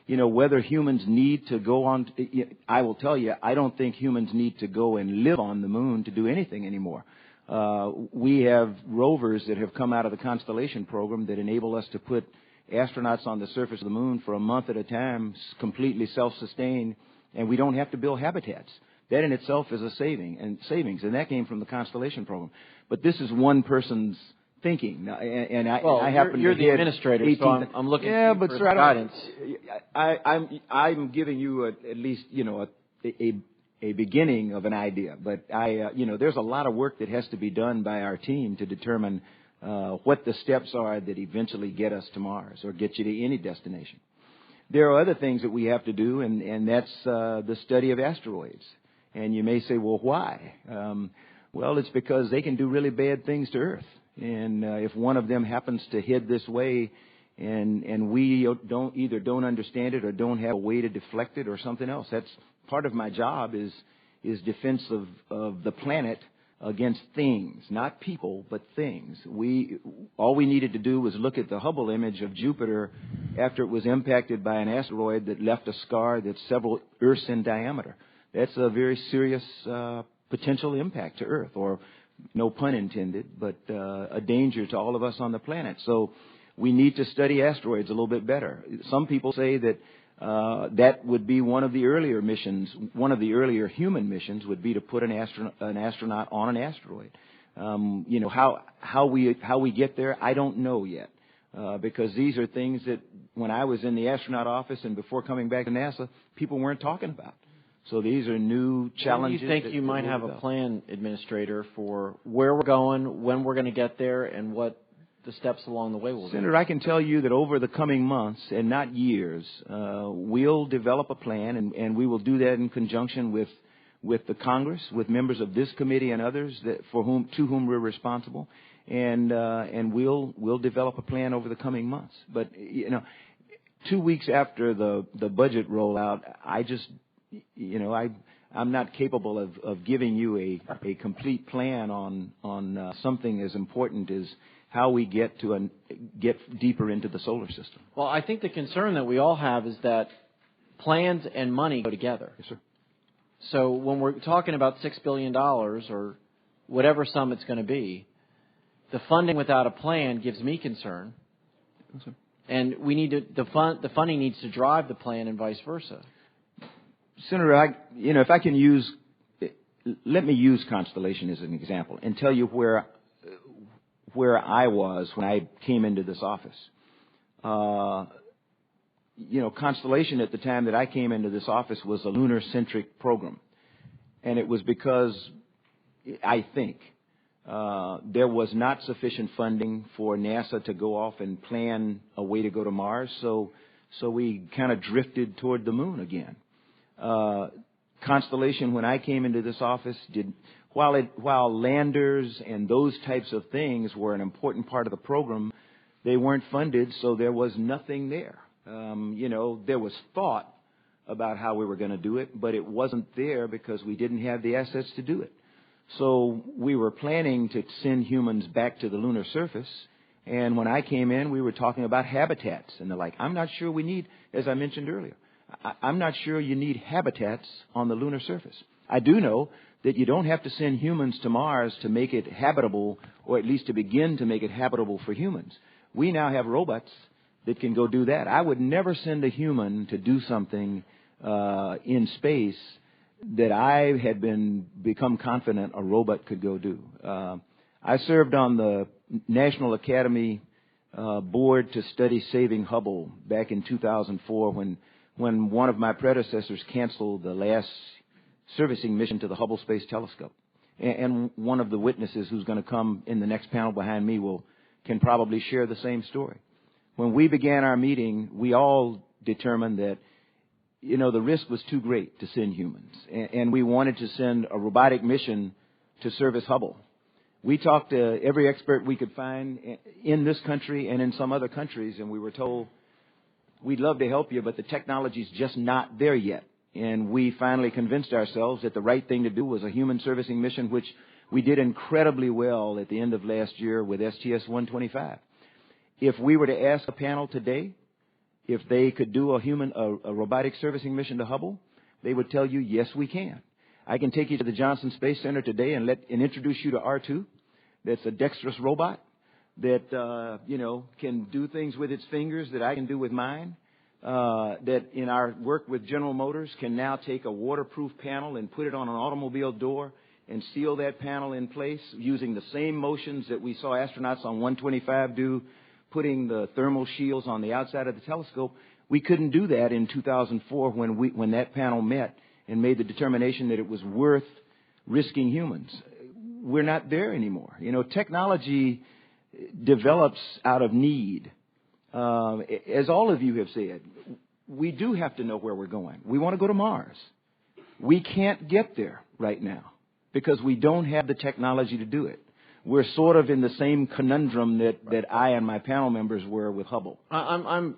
Whether humans need to go on, I will tell you, I don't think humans need to go and live on the moon to do anything anymore. We have rovers that have come out of the Constellation program that enable us to put astronauts on the surface of the moon for a month at a time, completely self-sustained, and we don't have to build habitats. That in itself is a savings, and that came from the Constellation program. But this is one person's thinking, and I happen you're to the administrator, so I'm looking for sir, guidance. I'm giving you at least a beginning of an idea, but there's a lot of work that has to be done by our team to determine what the steps are that eventually get us to Mars or get you to any destination. There are other things that we have to do, and that's the study of asteroids. And you may say, well, why? Well, it's because they can do really bad things to Earth. And if one of them happens to head this way and we don't understand it or don't have a way to deflect it or something else, that's part of my job is defense of the planet against things, not people, but things. All we needed to do was look at the Hubble image of Jupiter after it was impacted by an asteroid that left a scar that's several Earths in diameter. That's a very serious potential impact to Earth, or no pun intended, but a danger to all of us on the planet. So we need to study asteroids a little bit better. Some people say that that would be one of the earlier missions. One of the earlier human missions would be to put an astronaut on an asteroid. How we get there, I don't know yet, because these are things that when I was in the astronaut office and before coming back to NASA, people weren't talking about. So these are new challenges. Do you think you might have a plan, Administrator, for where we're going, when we're going to get there, and what the steps along the way will be? Senator, I can tell you that over the coming months, and not years, we'll develop a plan, and we will do that in conjunction with the Congress, with members of this committee and others to whom we're responsible, and we'll develop a plan over the coming months. But 2 weeks after the budget rollout, I'm not capable of giving you a complete plan on something as important as how we get deeper into the solar system. Well, I think the concern that we all have is that plans and money go together. Yes, sir. So when we're talking about $6 billion or whatever sum it's going to be, the funding without a plan gives me concern. Yes, sir. And we need the funding needs to drive the plan and vice versa. Senator, if I can let me use Constellation as an example and tell you where I was when I came into this office. Constellation at the time that I came into this office was a lunar-centric program. And it was because, I think, there was not sufficient funding for NASA to go off and plan a way to go to Mars, so we kind of drifted toward the moon again. Constellation, when I came into this office, while landers and those types of things were an important part of the program, they weren't funded, so there was nothing there. There was thought about how we were going to do it, but it wasn't there because we didn't have the assets to do it. So we were planning to send humans back to the lunar surface, and when I came in, we were talking about habitats, and they're like, I'm not sure we need, as I mentioned earlier, I'm not sure you need habitats on the lunar surface. I do know that you don't have to send humans to Mars to make it habitable, or at least to begin to make it habitable for humans. We now have robots that can go do that. I would never send a human to do something in space that I had become confident a robot could go do. I served on the National Academy board to study saving Hubble back in 2004 when one of my predecessors canceled the last servicing mission to the Hubble Space Telescope. And one of the witnesses who's going to come in the next panel behind me can probably share the same story. When we began our meeting, we all determined that the risk was too great to send humans, and we wanted to send a robotic mission to service Hubble. We talked to every expert we could find in this country and in some other countries, and we were told, we'd love to help you, but the technology's just not there yet. And we finally convinced ourselves that the right thing to do was a human servicing mission, which we did incredibly well at the end of last year with STS-125. If we were to ask a panel today if they could do a robotic servicing mission to Hubble, they would tell you, yes, we can. I can take you to the Johnson Space Center today and introduce you to R2. That's a dexterous robot that, can do things with its fingers that I can do with mine. That in our work with General Motors can now take a waterproof panel and put it on an automobile door and seal that panel in place using the same motions that we saw astronauts on 125 do, putting the thermal shields on the outside of the telescope. We couldn't do that in 2004 when that panel met and made the determination that it was worth risking humans. We're not there anymore. Technology develops out of need. As all of you have said, we do have to know where we're going. We want to go to Mars. We can't get there right now because we don't have the technology to do it. We're sort of in the same conundrum that I and my panel members were with Hubble. I'm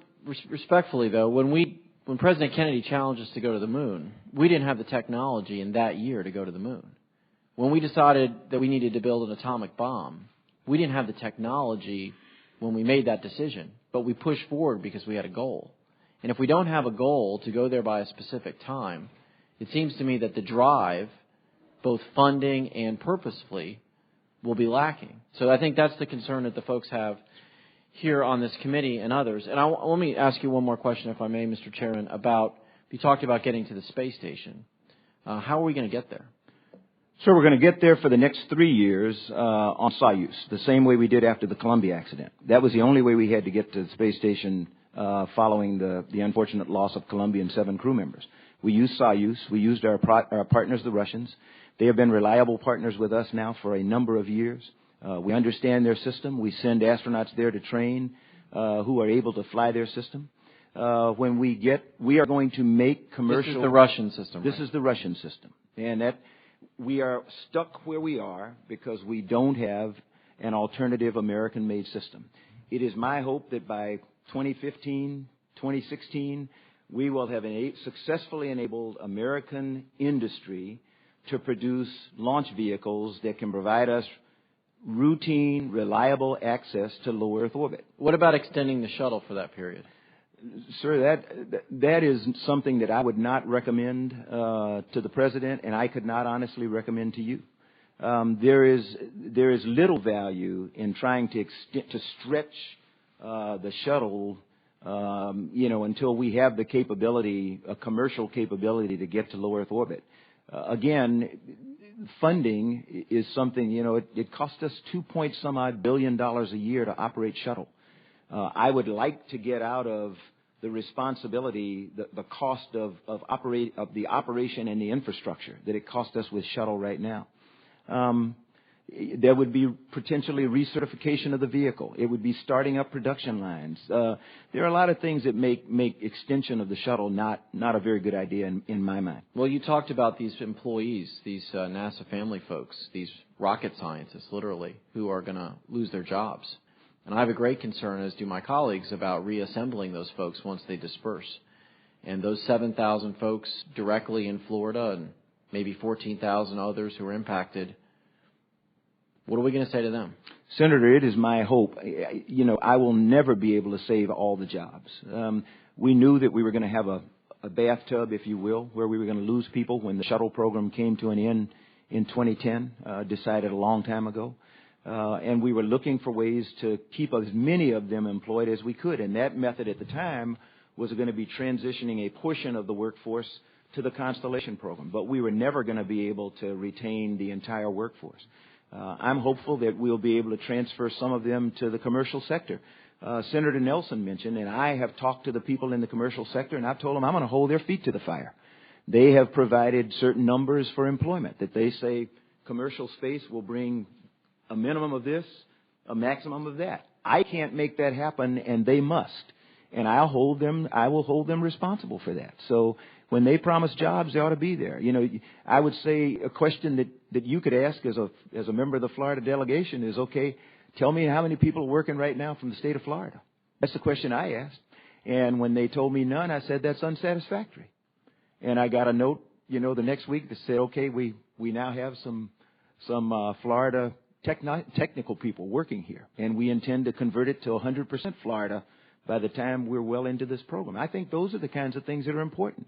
respectfully, though, when President Kennedy challenged us to go to the moon, we didn't have the technology in that year to go to the moon. When we decided that we needed to build an atomic bomb, we didn't have the technology when we made that decision, but we pushed forward because we had a goal. And if we don't have a goal to go there by a specific time, it seems to me that the drive, both funding and purposefully, will be lacking. So I think that's the concern that the folks have here on this committee and others. And let me ask you one more question, if I may, Mr. Chairman, you talked about getting to the space station. How are we going to get there? Sir, we're going to get there for the next 3 years on Soyuz, the same way we did after the Columbia accident. That was the only way we had to get to the space station following the unfortunate loss of Columbia and 7 crew members. We used Soyuz. We used our partners, the Russians. They have been reliable partners with us now for a number of years. We understand their system. We send astronauts there to train who are able to fly their system. When we are going to make commercial... This is the Russian system, This right? is the Russian system. And that we are stuck where we are because we don't have an alternative American-made system. It is my hope that by 2015, 2016, we will have successfully enabled American industry to produce launch vehicles that can provide us routine, reliable access to low Earth orbit. What about extending the shuttle for that period? Sir, that is something that I would not recommend to the President, and I could not honestly recommend to you. There is little value in trying to stretch the shuttle, until we have the capability, a commercial capability, to get to low Earth orbit. Again, funding is something, it costs us $2 billion a year to operate shuttle. I would like to get out of the responsibility, the cost of the operation and the infrastructure that it costs us with shuttle right now. There would be potentially recertification of the vehicle. It would be starting up production lines. There are a lot of things that make extension of the shuttle not a very good idea in my mind. Well, you talked about these employees, these NASA family folks, these rocket scientists, literally, who are going to lose their jobs. And I have a great concern, as do my colleagues, about reassembling those folks once they disperse. And those 7,000 folks directly in Florida and maybe 14,000 others who are impacted, what are we going to say to them? Senator, it is my hope. I will never be able to save all the jobs. We knew that we were going to have a bathtub, if you will, where we were going to lose people when the shuttle program came to an end in 2010, decided a long time ago. And we were looking for ways to keep as many of them employed as we could. And that method at the time was going to be transitioning a portion of the workforce to the Constellation program. But we were never going to be able to retain the entire workforce. I'm hopeful that we'll be able to transfer some of them to the commercial sector. Senator Nelson mentioned, and I have talked to the people in the commercial sector, and I've told them I'm going to hold their feet to the fire. They have provided certain numbers for employment that they say commercial space will bring a minimum of this, a maximum of that. I can't make that happen, and they must. And I will hold them responsible for that. So when they promise jobs, they ought to be there. I would say a question that you could ask as a member of the Florida delegation is, okay, tell me how many people are working right now from the state of Florida. That's the question I asked. And when they told me none, I said that's unsatisfactory. And I got a note, the next week that said, okay, we now have some Florida technical people working here, and we intend to convert it to 100% Florida by the time we're well into this program. I think those are the kinds of things that are important.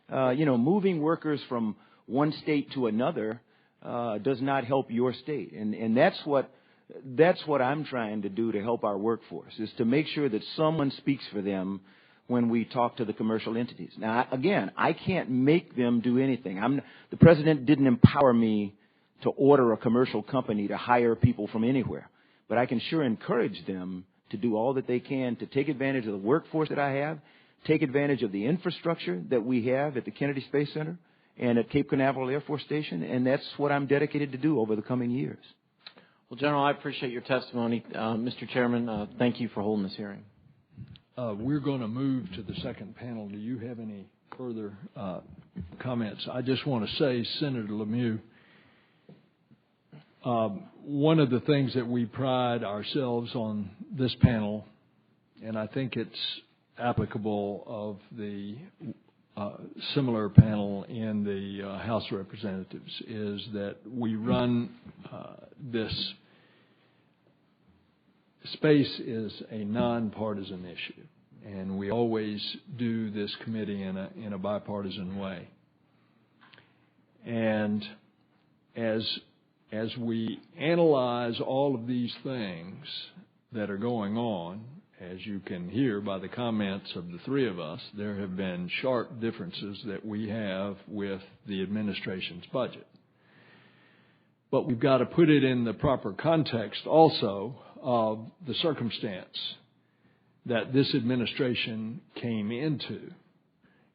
Moving workers from one state to another does not help your state, and that's what I'm trying to do to help our workforce, is to make sure that someone speaks for them when we talk to the commercial entities. Now, again, I can't make them do anything. The president didn't empower me to order a commercial company to hire people from anywhere. But I can sure encourage them to do all that they can to take advantage of the workforce that I have, take advantage of the infrastructure that we have at the Kennedy Space Center and at Cape Canaveral Air Force Station, and that's what I'm dedicated to do over the coming years. Well, General, I appreciate your testimony. Mr. Chairman, thank you for holding this hearing. We're going to move to the second panel. Do you have any further comments? I just want to say, Senator Lemieux, one of the things that we pride ourselves on this panel, and I think it's applicable of the similar panel in the House of Representatives, is that we run this space is a nonpartisan issue, and we always do this committee in a bipartisan way. And as we analyze all of these things that are going on, as you can hear by the comments of the three of us, there have been sharp differences that we have with the administration's budget. But we've got to put it in the proper context also of the circumstance that this administration came into,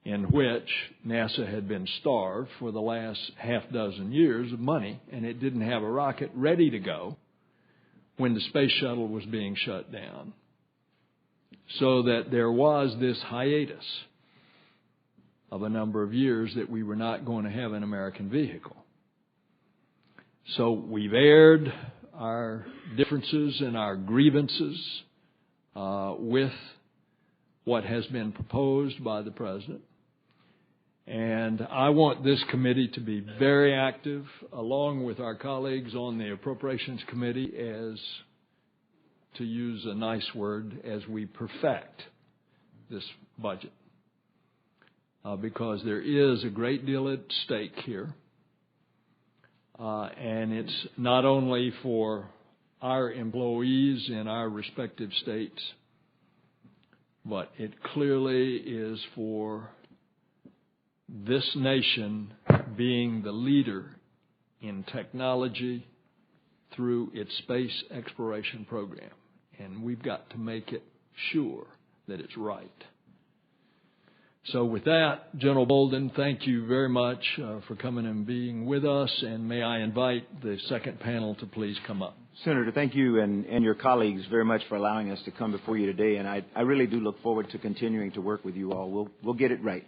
in which NASA had been starved for the last half dozen years of money, and it didn't have a rocket ready to go when the space shuttle was being shut down. So that there was this hiatus of a number of years that we were not going to have an American vehicle. So we've aired our differences and our grievances with what has been proposed by the President. And I want this committee to be very active, along with our colleagues on the Appropriations Committee, as, to use a nice word, as we perfect this budget. Because there is a great deal at stake here. And it's not only for our employees in our respective states, but it clearly is for this nation being the leader in technology through its space exploration program. And we've got to make it sure that it's right. So with that, General Bolden, thank you very much for coming and being with us, and may I invite the second panel to please come up. Senator, thank you and your colleagues very much for allowing us to come before you today, and I really do look forward to continuing to work with you all. We'll get it right.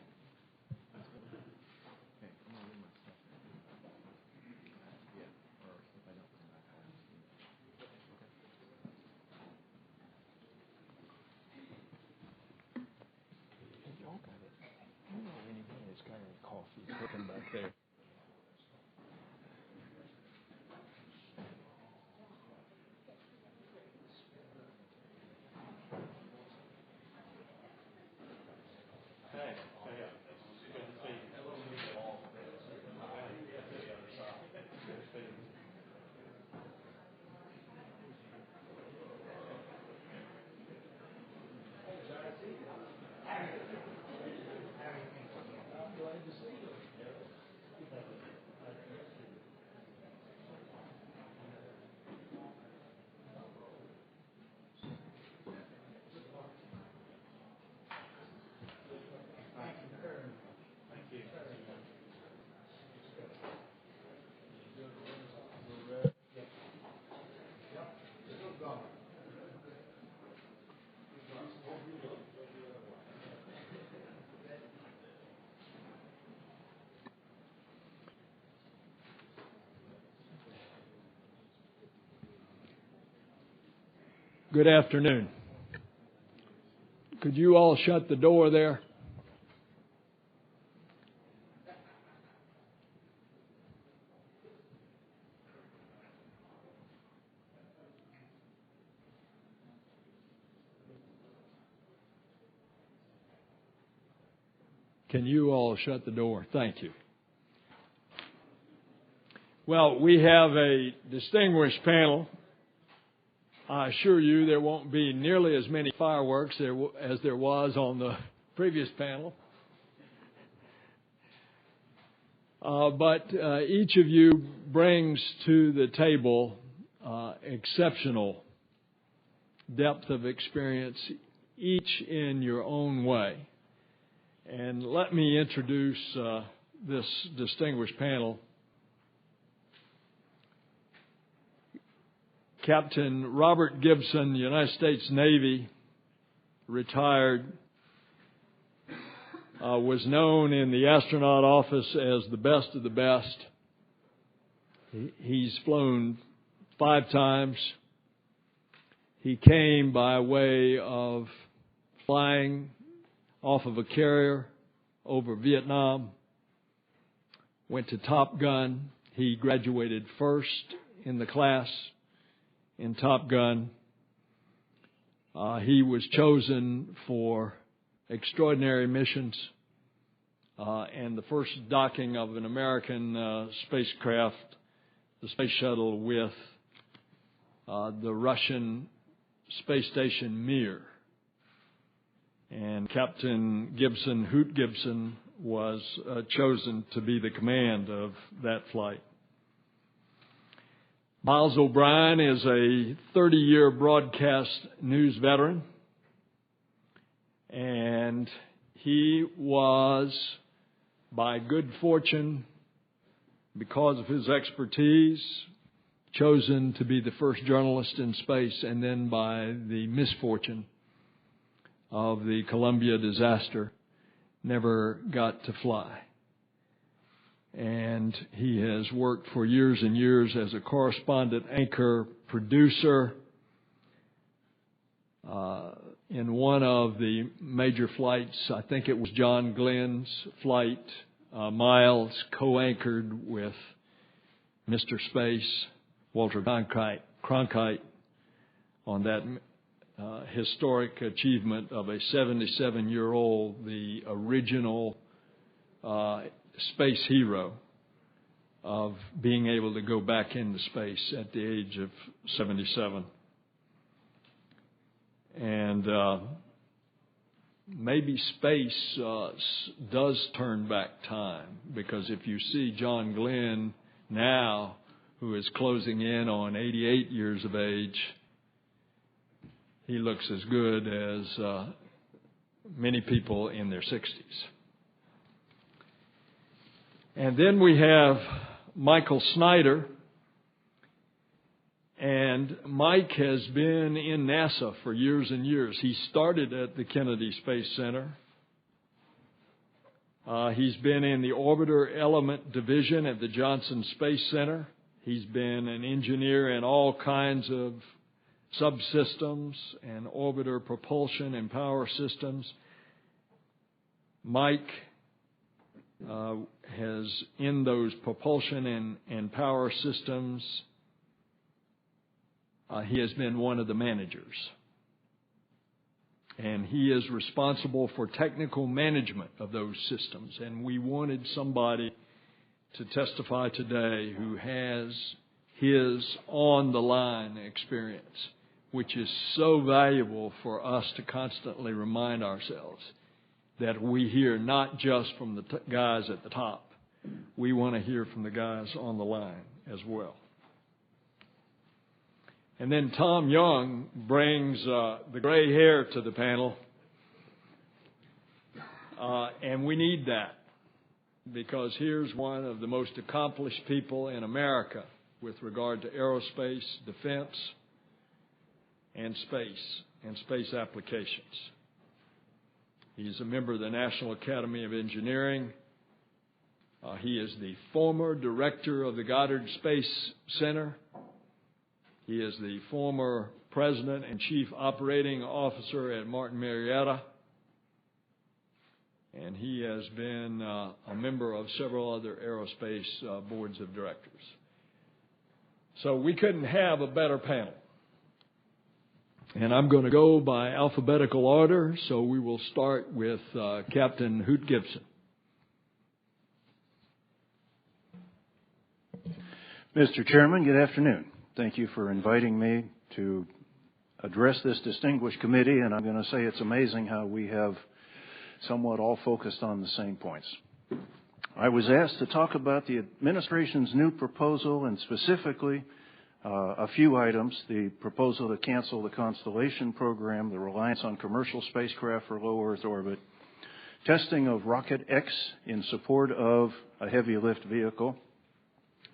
Good afternoon. Could you all shut the door there? Can you all shut the door? Thank you. Well, we have a distinguished panel. I assure you there won't be nearly as many fireworks as there was on the previous panel. But each of you brings to the table exceptional depth of experience, each in your own way. And let me introduce this distinguished panel. Captain Robert Gibson, United States Navy, retired, was known in the astronaut office as the best of the best. He's flown 5 times. He came by way of flying off of a carrier over Vietnam, went to Top Gun. He graduated first in the class in Top Gun. He was chosen for extraordinary missions and the first docking of an American spacecraft, the Space Shuttle, with the Russian space station Mir. And Captain Gibson, Hoot Gibson, was chosen to be the command of that flight. Miles O'Brien is a 30-year broadcast news veteran, and he was, by good fortune, because of his expertise, chosen to be the first journalist in space, and then by the misfortune of the Columbia disaster, never got to fly. And he has worked for years and years as a correspondent, anchor, producer in one of the major flights. I think it was John Glenn's flight. Miles co-anchored with Mr. Space, Walter Cronkite, on that historic achievement of a 77-year-old, the original space hero, of being able to go back into space at the age of 77. And maybe space does turn back time, because if you see John Glenn now, who is closing in on 88 years of age, he looks as good as many people in their 60s. And then we have Michael Snyder. And Mike has been in NASA for years and years. He started at the Kennedy Space Center. He's been in the Orbiter Element Division at the Johnson Space Center. He's been an engineer in all kinds of subsystems and orbiter propulsion and power systems. Mike has, in those propulsion and power systems, he has been one of the managers. And he is responsible for technical management of those systems. And we wanted somebody to testify today who has his on-the-line experience, which is so valuable for us to constantly remind ourselves that we hear not just from the guys at the top. We want to hear from the guys on the line as well. And then Tom Young brings the gray hair to the panel. And we need that, because here's one of the most accomplished people in America with regard to aerospace, defense, and space applications. He's a member of the National Academy of Engineering. He is the former director of the Goddard Space Center. He is the former president and chief operating officer at Martin Marietta. And he has been a member of several other aerospace boards of directors. So we couldn't have a better panel. And I'm going to go by alphabetical order, so we will start with Captain Hoot Gibson. Mr. Chairman, good afternoon. Thank you for inviting me to address this distinguished committee, and I'm going to say it's amazing how we have somewhat all focused on the same points. I was asked to talk about the administration's new proposal, and specifically a few items: the proposal to cancel the Constellation program, the reliance on commercial spacecraft for low Earth orbit, testing of Rocket X in support of a heavy lift vehicle,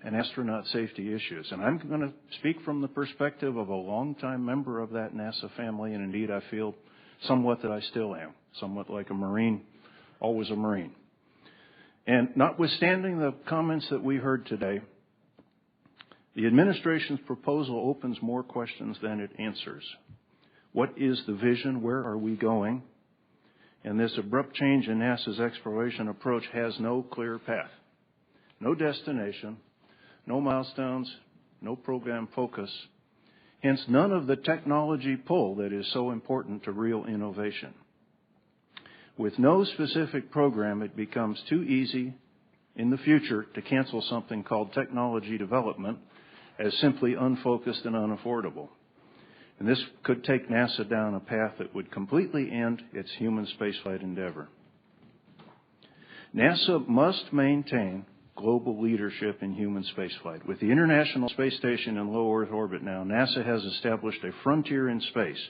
and astronaut safety issues. And I'm going to speak from the perspective of a longtime member of that NASA family, and indeed I feel somewhat that I still am, somewhat like a Marine, always a Marine. And notwithstanding the comments that we heard today, the administration's proposal opens more questions than it answers. What is the vision? Where are we going? And this abrupt change in NASA's exploration approach has no clear path, no destination, no milestones, no program focus, hence none of the technology pull that is so important to real innovation. With no specific program, it becomes too easy in the future to cancel something called technology development as simply unfocused and unaffordable. And this could take NASA down a path that would completely end its human spaceflight endeavor. NASA must maintain global leadership in human spaceflight. With the International Space Station in low Earth orbit now, NASA has established a frontier in space.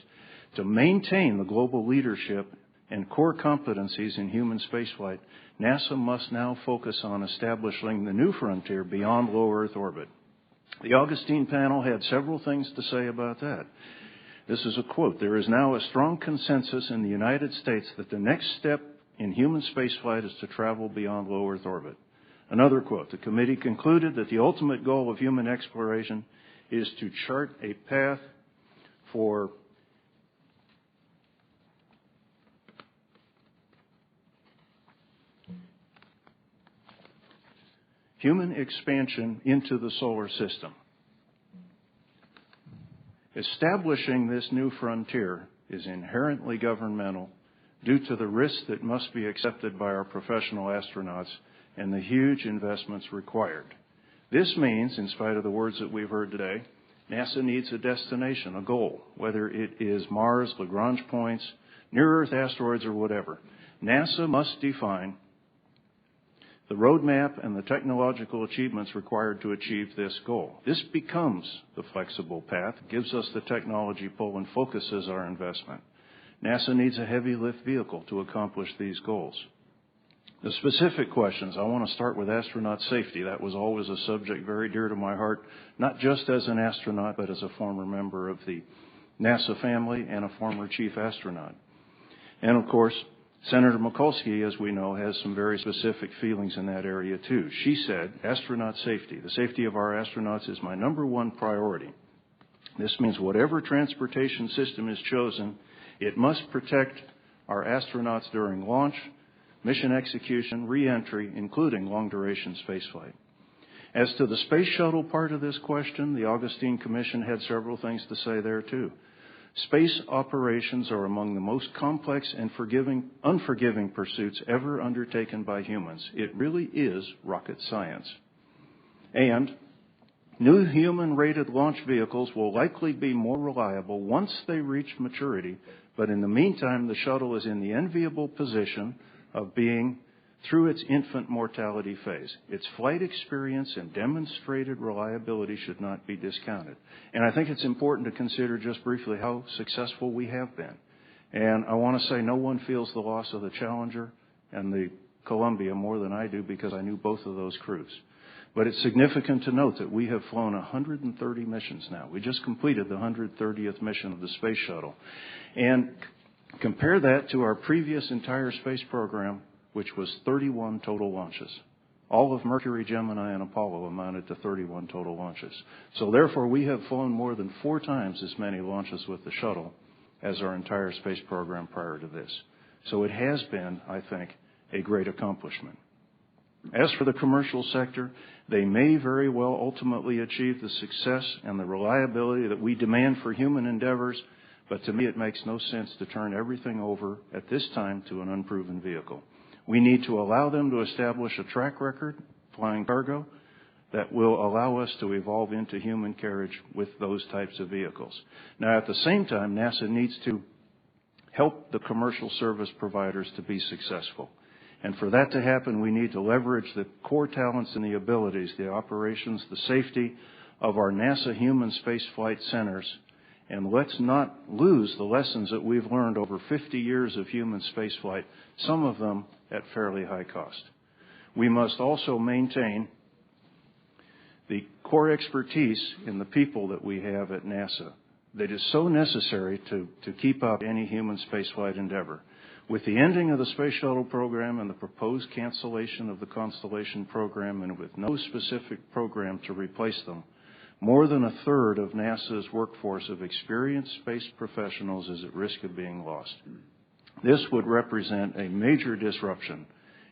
To maintain the global leadership and core competencies in human spaceflight, NASA must now focus on establishing the new frontier beyond low Earth orbit. The Augustine panel had several things to say about that. This is a quote: "There is now a strong consensus in the United States that the next step in human spaceflight is to travel beyond low Earth orbit." Another quote: "The committee concluded that the ultimate goal of human exploration is to chart a path for human expansion into the solar system. Establishing this new frontier is inherently governmental due to the risks that must be accepted by our professional astronauts and the huge investments required. This means, in spite of the words that we've heard today, NASA needs a destination, a goal, whether it is Mars, Lagrange points, near-Earth asteroids, or whatever. NASA must define the roadmap and the technological achievements required to achieve this goal. This becomes the flexible path, gives us the technology pull, and focuses our investment. NASA needs a heavy lift vehicle to accomplish these goals. The specific questions, I want to start with astronaut safety. That was always a subject very dear to my heart, not just as an astronaut, but as a former member of the NASA family and a former chief astronaut. And of course, Senator Mikulski, as we know, has some very specific feelings in that area too. She said, astronaut safety, the safety of our astronauts is my number one priority. This means whatever transportation system is chosen, it must protect our astronauts during launch, mission execution, re-entry, including long-duration spaceflight. As to the space shuttle part of this question, the Augustine Commission had several things to say there too. Space operations are among the most complex and unforgiving pursuits ever undertaken by humans. It really is rocket science. And new human-rated launch vehicles will likely be more reliable once they reach maturity, but in the meantime, the shuttle is in the enviable position of being through its infant mortality phase. Its flight experience and demonstrated reliability should not be discounted. And I think it's important to consider just briefly how successful we have been. And I want to say no one feels the loss of the Challenger and the Columbia more than I do because I knew both of those crews. But it's significant to note that we have flown 130 missions now. We just completed the 130th mission of the Space Shuttle. And compare that to our previous entire space program, which was 31 total launches. All of Mercury, Gemini, and Apollo amounted to 31 total launches. So therefore, we have flown more than 4 times as many launches with the shuttle as our entire space program prior to this. So it has been, I think, a great accomplishment. As for the commercial sector, they may very well ultimately achieve the success and the reliability that we demand for human endeavors, but to me it makes no sense to turn everything over at this time to an unproven vehicle. We need to allow them to establish a track record flying cargo that will allow us to evolve into human carriage with those types of vehicles. Now, at the same time, NASA needs to help the commercial service providers to be successful. And for that to happen, we need to leverage the core talents and the abilities, the operations, the safety of our NASA human spaceflight centers. And let's not lose the lessons that we've learned over 50 years of human spaceflight, some of them at fairly high cost. We must also maintain the core expertise in the people that we have at NASA that is so necessary to keep up any human spaceflight endeavor. With the ending of the Space Shuttle program and the proposed cancellation of the Constellation program, and with no specific program to replace them, more than a third of NASA's workforce of experienced space professionals is at risk of being lost. This would represent a major disruption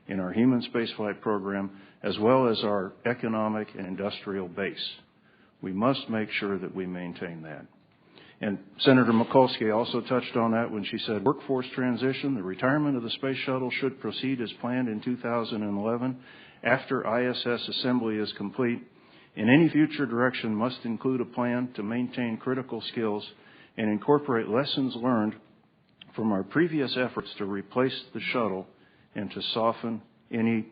in our human spaceflight program, as well as our economic and industrial base. We must make sure that we maintain that. And Senator Mikulski also touched on that when she said workforce transition, the retirement of the Space Shuttle should proceed as planned in 2011 after ISS assembly is complete. And any future direction must include a plan to maintain critical skills and incorporate lessons learned from our previous efforts to replace the shuttle and to soften any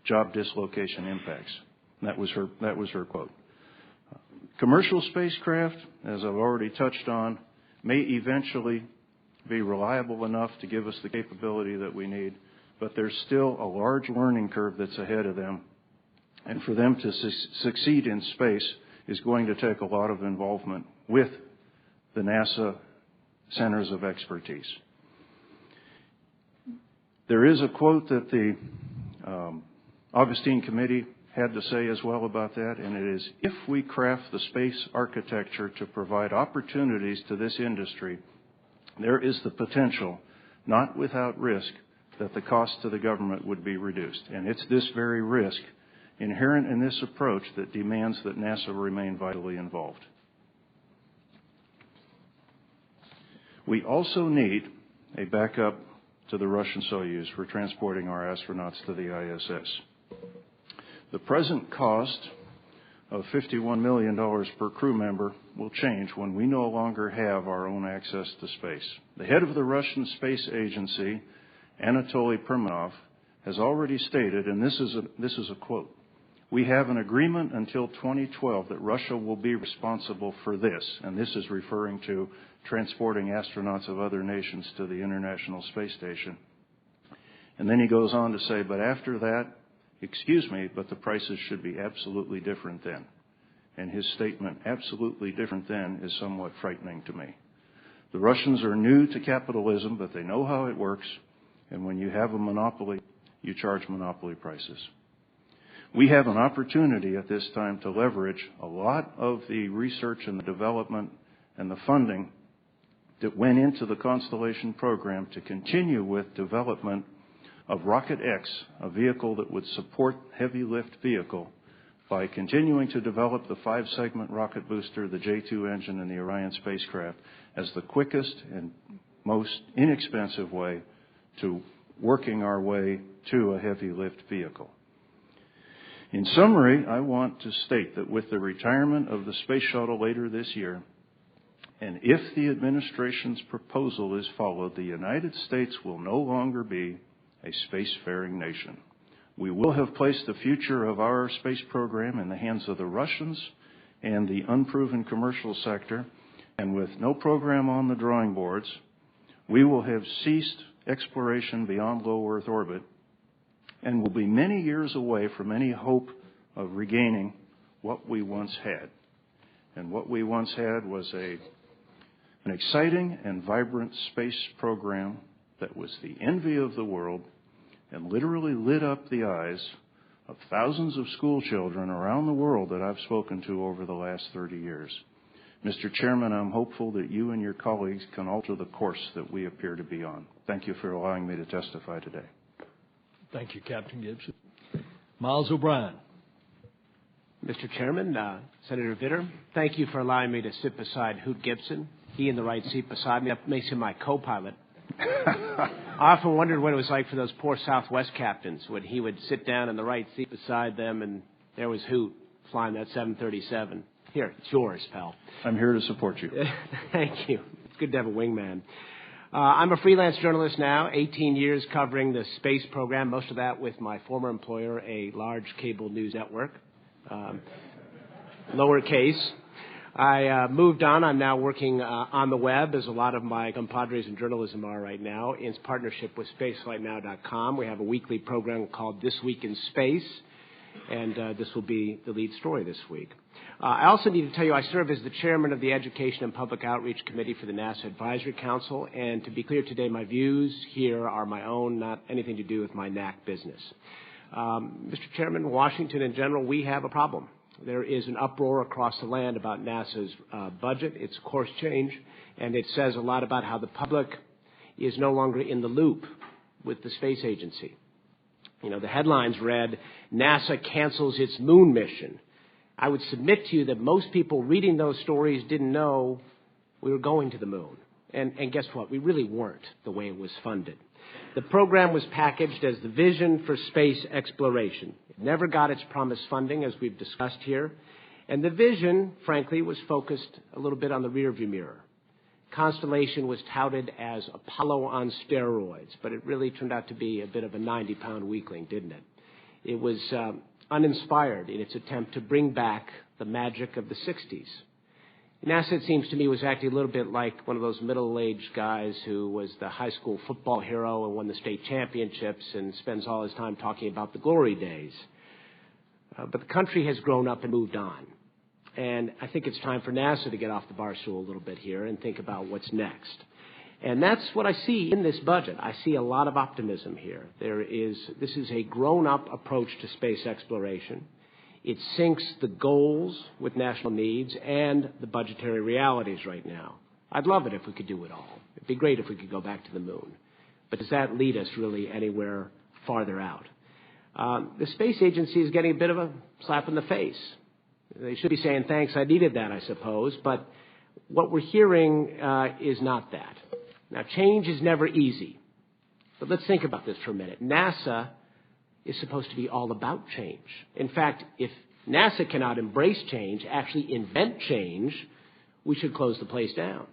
job dislocation impacts. And that was her quote. Commercial spacecraft, as I've already touched on, may eventually be reliable enough to give us the capability that we need, but there's still a large learning curve that's ahead of them. And for them to succeed in space is going to take a lot of involvement with the NASA centers of expertise. There is a quote that the Augustine Committee had to say as well about that, and it is, if we craft the space architecture to provide opportunities to this industry, there is the potential, not without risk, that the cost to the government would be reduced. And it's this very risk inherent in this approach that demands that NASA remain vitally involved. We also need a backup to the Russian Soyuz for transporting our astronauts to the ISS. The present cost of $51 million per crew member will change when we no longer have our own access to space. The head of the Russian Space Agency, Anatoly Perminov, has already stated, and this is a quote, We have an agreement until 2012 that Russia will be responsible for this, and this is referring to transporting astronauts of other nations to the International Space Station. And then he goes on to say, but after that, excuse me, but the prices should be absolutely different then. And his statement, absolutely different then, is somewhat frightening to me. The Russians are new to capitalism, but they know how it works, and when you have a monopoly, you charge monopoly prices. We have an opportunity at this time to leverage a lot of the research and the development and the funding that went into the Constellation program to continue with development of Rocket X, a vehicle that would support heavy lift vehicle, by continuing to develop the 5-segment rocket booster, the J-2 engine, and the Orion spacecraft as the quickest and most inexpensive way to working our way to a heavy lift vehicle. In summary, I want to state that with the retirement of the space shuttle later this year, and if the administration's proposal is followed, the United States will no longer be a spacefaring nation. We will have placed the future of our space program in the hands of the Russians and the unproven commercial sector, and with no program on the drawing boards, we will have ceased exploration beyond low Earth orbit and will be many years away from any hope of regaining what we once had. And what we once had was an exciting and vibrant space program that was the envy of the world and literally lit up the eyes of thousands of school children around the world that I've spoken to over the last 30 years. Mr. Chairman, I'm hopeful that you and your colleagues can alter the course that we appear to be on. Thank you for allowing me to testify today. Thank you, Captain Gibson. Miles O'Brien. Mr. Chairman, Senator Vitter, thank you for allowing me to sit beside Hoot Gibson. He in the right seat beside me. That makes him my co-pilot. I often wondered what it was like for those poor Southwest captains when he would sit down in the right seat beside them and there was Hoot flying that 737. Here, it's yours, pal. I'm here to support you. Thank you. It's good to have a wingman. I'm a freelance journalist now, 18 years covering the space program, most of that with my former employer, a large cable news network, lowercase. I moved on. I'm now working on the web, as a lot of my compadres in journalism are right now, in partnership with SpaceflightNow.com. We have a weekly program called This Week in Space, and this will be the lead story this week. I also need to tell you I serve as the chairman of the Education and Public Outreach Committee for the NASA Advisory Council, and to be clear today, my views here are my own, not anything to do with my NAC business. Mr. Chairman, Washington in general, we have a problem. There is an uproar across the land about NASA's budget, its course change, and it says a lot about how the public is no longer in the loop with the space agency. You know, the headlines read, NASA cancels its moon mission. I would submit to you that most people reading those stories didn't know we were going to the moon. And guess what? We really weren't the way it was funded. The program was packaged as the vision for space exploration. It never got its promised funding, as we've discussed here. And the vision, frankly, was focused a little bit on the rearview mirror. Constellation was touted as Apollo on steroids, but it really turned out to be a bit of a 90-pound weakling, didn't it? It was uninspired in its attempt to bring back the magic of the 60s. NASA, it seems to me, was acting a little bit like one of those middle-aged guys who was the high school football hero and won the state championships and spends all his time talking about the glory days. But the country has grown up and moved on. And I think it's time for NASA to get off the bar stool a little bit here and think about what's next. And that's what I see in this budget. I see a lot of optimism here. This is a grown-up approach to space exploration. It syncs the goals with national needs and the budgetary realities right now. I'd love it if we could do it all. It'd be great if we could go back to the moon. But does that lead us really anywhere farther out? The space agency is getting a bit of a slap in the face. They should be saying, thanks, I needed that, I suppose. But what we're hearing is not that. Now, change is never easy. But let's think about this for a minute. NASA is supposed to be all about change. In fact, if NASA cannot embrace change, actually invent change, we should close the place down.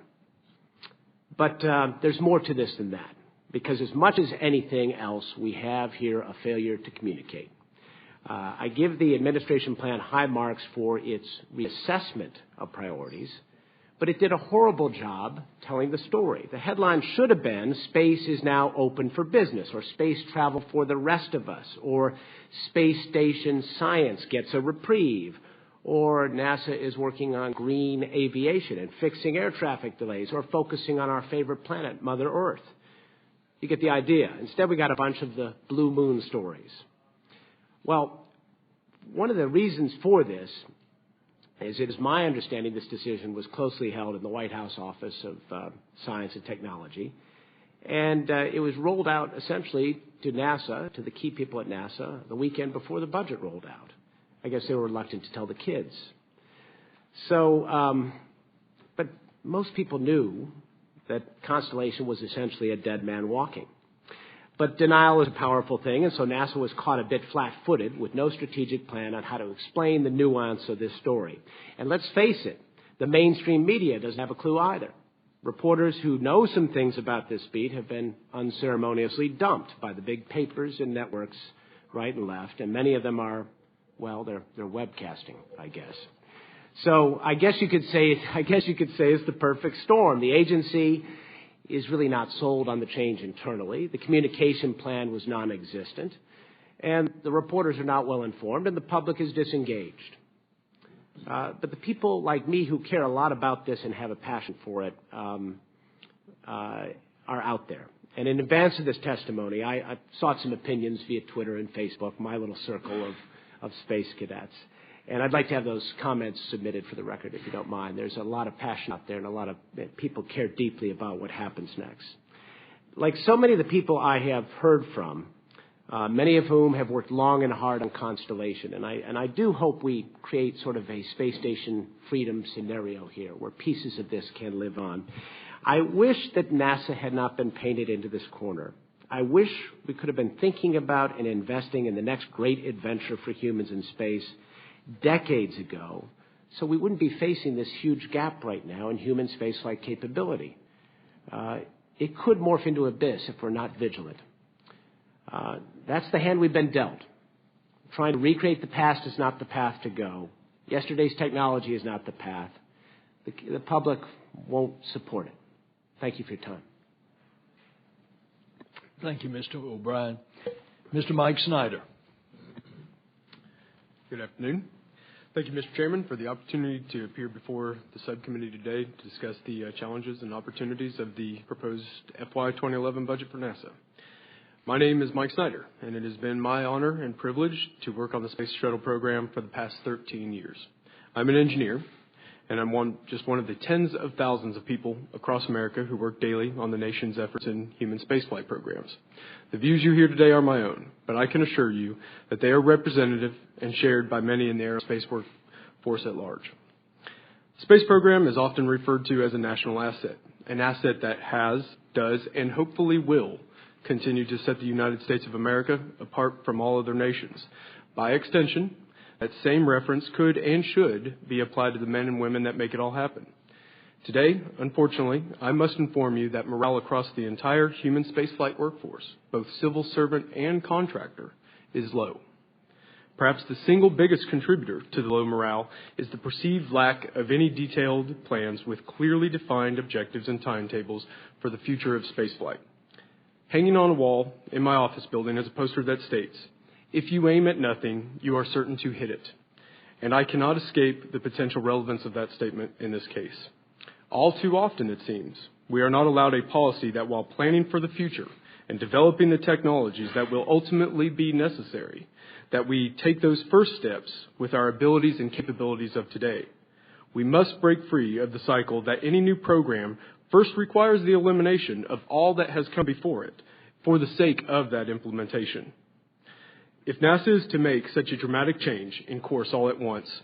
But there's more to this than that, because as much as anything else, we have here a failure to communicate. I give the administration plan high marks for its reassessment of priorities, but it did a horrible job telling the story. The headline should have been, "Space is now open for business," or "Space travel for the rest of us," or "Space station science gets a reprieve," or "NASA is working on green aviation and fixing air traffic delays," or "focusing on our favorite planet, Mother Earth." You get the idea. Instead, we got a bunch of the blue moon stories. Well, one of the reasons for this is it is my understanding this decision was closely held in the White House Office of Science and Technology, and it was rolled out essentially to NASA, to the key people at NASA, the weekend before the budget rolled out. I guess they were reluctant to tell the kids. So, but most people knew that Constellation was essentially a dead man walking. But denial is a powerful thing, and so NASA was caught a bit flat-footed with no strategic plan on how to explain the nuance of this story. And let's face it, the mainstream media doesn't have a clue either. Reporters who know some things about this beat have been unceremoniously dumped by the big papers and networks right and left, and many of them are, well, they're webcasting, I guess. So I guess you could say it's the perfect storm. The agency is really not sold on the change internally. The communication plan was non-existent, and the reporters are not well informed, and the public is disengaged. But the people like me who care a lot about this and have a passion for it are out there. And in advance of this testimony, I sought some opinions via Twitter and Facebook, my little circle of space cadets. And I'd like to have those comments submitted for the record, if you don't mind. There's a lot of passion out there, and a lot of people care deeply about what happens next. Like so many of the people I have heard from, many of whom have worked long and hard on Constellation, and I do hope we create sort of a space station freedom scenario here where pieces of this can live on. I wish that NASA had not been painted into this corner. I wish we could have been thinking about and investing in the next great adventure for humans in space decades ago, so we wouldn't be facing this huge gap right now in human spaceflight capability. It could morph into abyss if we're not vigilant. That's the hand we've been dealt. Trying to recreate the past is not the path to go. Yesterday's technology is not the path. The public won't support it. Thank you for your time. Thank you, Mr. O'Brien. Mr. Mike Snyder. Good afternoon. Thank you, Mr. Chairman, for the opportunity to appear before the subcommittee today to discuss the challenges and opportunities of the proposed FY 2011 budget for NASA. My name is Mike Snyder, and it has been my honor and privilege to work on the Space Shuttle program for the past 13 years. I'm an engineer, and I'm just one of the tens of thousands of people across America who work daily on the nation's efforts in human spaceflight programs. The views you hear today are my own, but I can assure you that they are representative and shared by many in the aerospace workforce at large. The space program is often referred to as a national asset, an asset that has, does, and hopefully will continue to set the United States of America apart from all other nations. By extension, that same reference could and should be applied to the men and women that make it all happen. Today, unfortunately, I must inform you that morale across the entire human spaceflight workforce, both civil servant and contractor, is low. Perhaps the single biggest contributor to the low morale is the perceived lack of any detailed plans with clearly defined objectives and timetables for the future of spaceflight. Hanging on a wall in my office building is a poster that states, "If you aim at nothing, you are certain to hit it." And I cannot escape the potential relevance of that statement in this case. All too often, it seems, we are not allowed a policy that while planning for the future and developing the technologies that will ultimately be necessary, that we take those first steps with our abilities and capabilities of today. We must break free of the cycle that any new program first requires the elimination of all that has come before it for the sake of that implementation. If NASA is to make such a dramatic change in course all at once,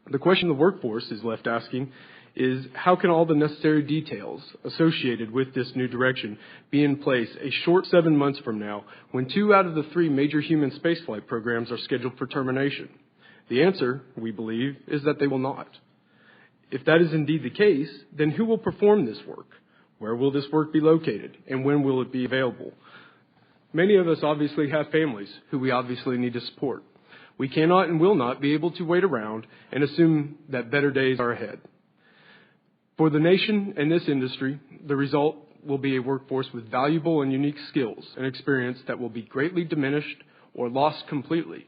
the question the workforce is left asking is how can all the necessary details associated with this new direction be in place a short 7 months from now when 2 out of the 3 major human spaceflight programs are scheduled for termination? The answer, we believe, is that they will not. If that is indeed the case, then who will perform this work? Where will this work be located? And when will it be available? Many of us obviously have families who we obviously need to support. We cannot and will not be able to wait around and assume that better days are ahead. For the nation and this industry, the result will be a workforce with valuable and unique skills and experience that will be greatly diminished or lost completely,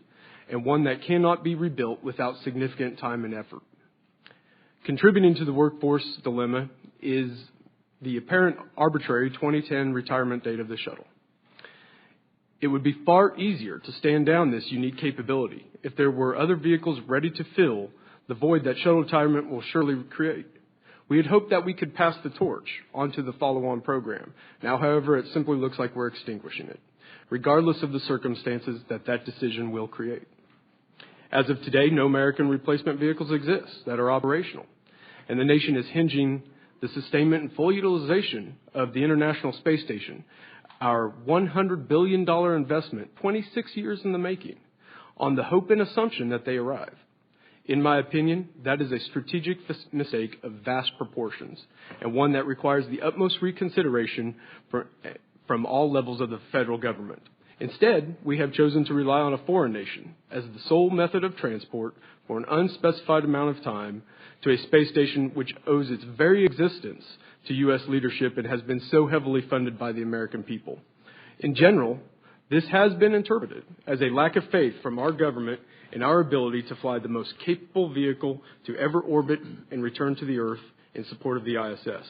and one that cannot be rebuilt without significant time and effort. Contributing to the workforce dilemma is the apparent arbitrary 2010 retirement date of the shuttle. It would be far easier to stand down this unique capability if there were other vehicles ready to fill the void that shuttle retirement will surely create. We had hoped that we could pass the torch onto the follow-on program. Now, however, it simply looks like we're extinguishing it, regardless of the circumstances that decision will create. As of today, no American replacement vehicles exist that are operational, and the nation is hinging the sustainment and full utilization of the International Space Station, our $100 billion investment, 26 years in the making, on the hope and assumption that they arrive. In my opinion, that is a strategic mistake of vast proportions, and one that requires the utmost reconsideration from all levels of the federal government. Instead, we have chosen to rely on a foreign nation as the sole method of transport for an unspecified amount of time to a space station which owes its very existence to U.S. leadership and has been so heavily funded by the American people. In general, this has been interpreted as a lack of faith from our government in our ability to fly the most capable vehicle to ever orbit and return to the Earth in support of the ISS.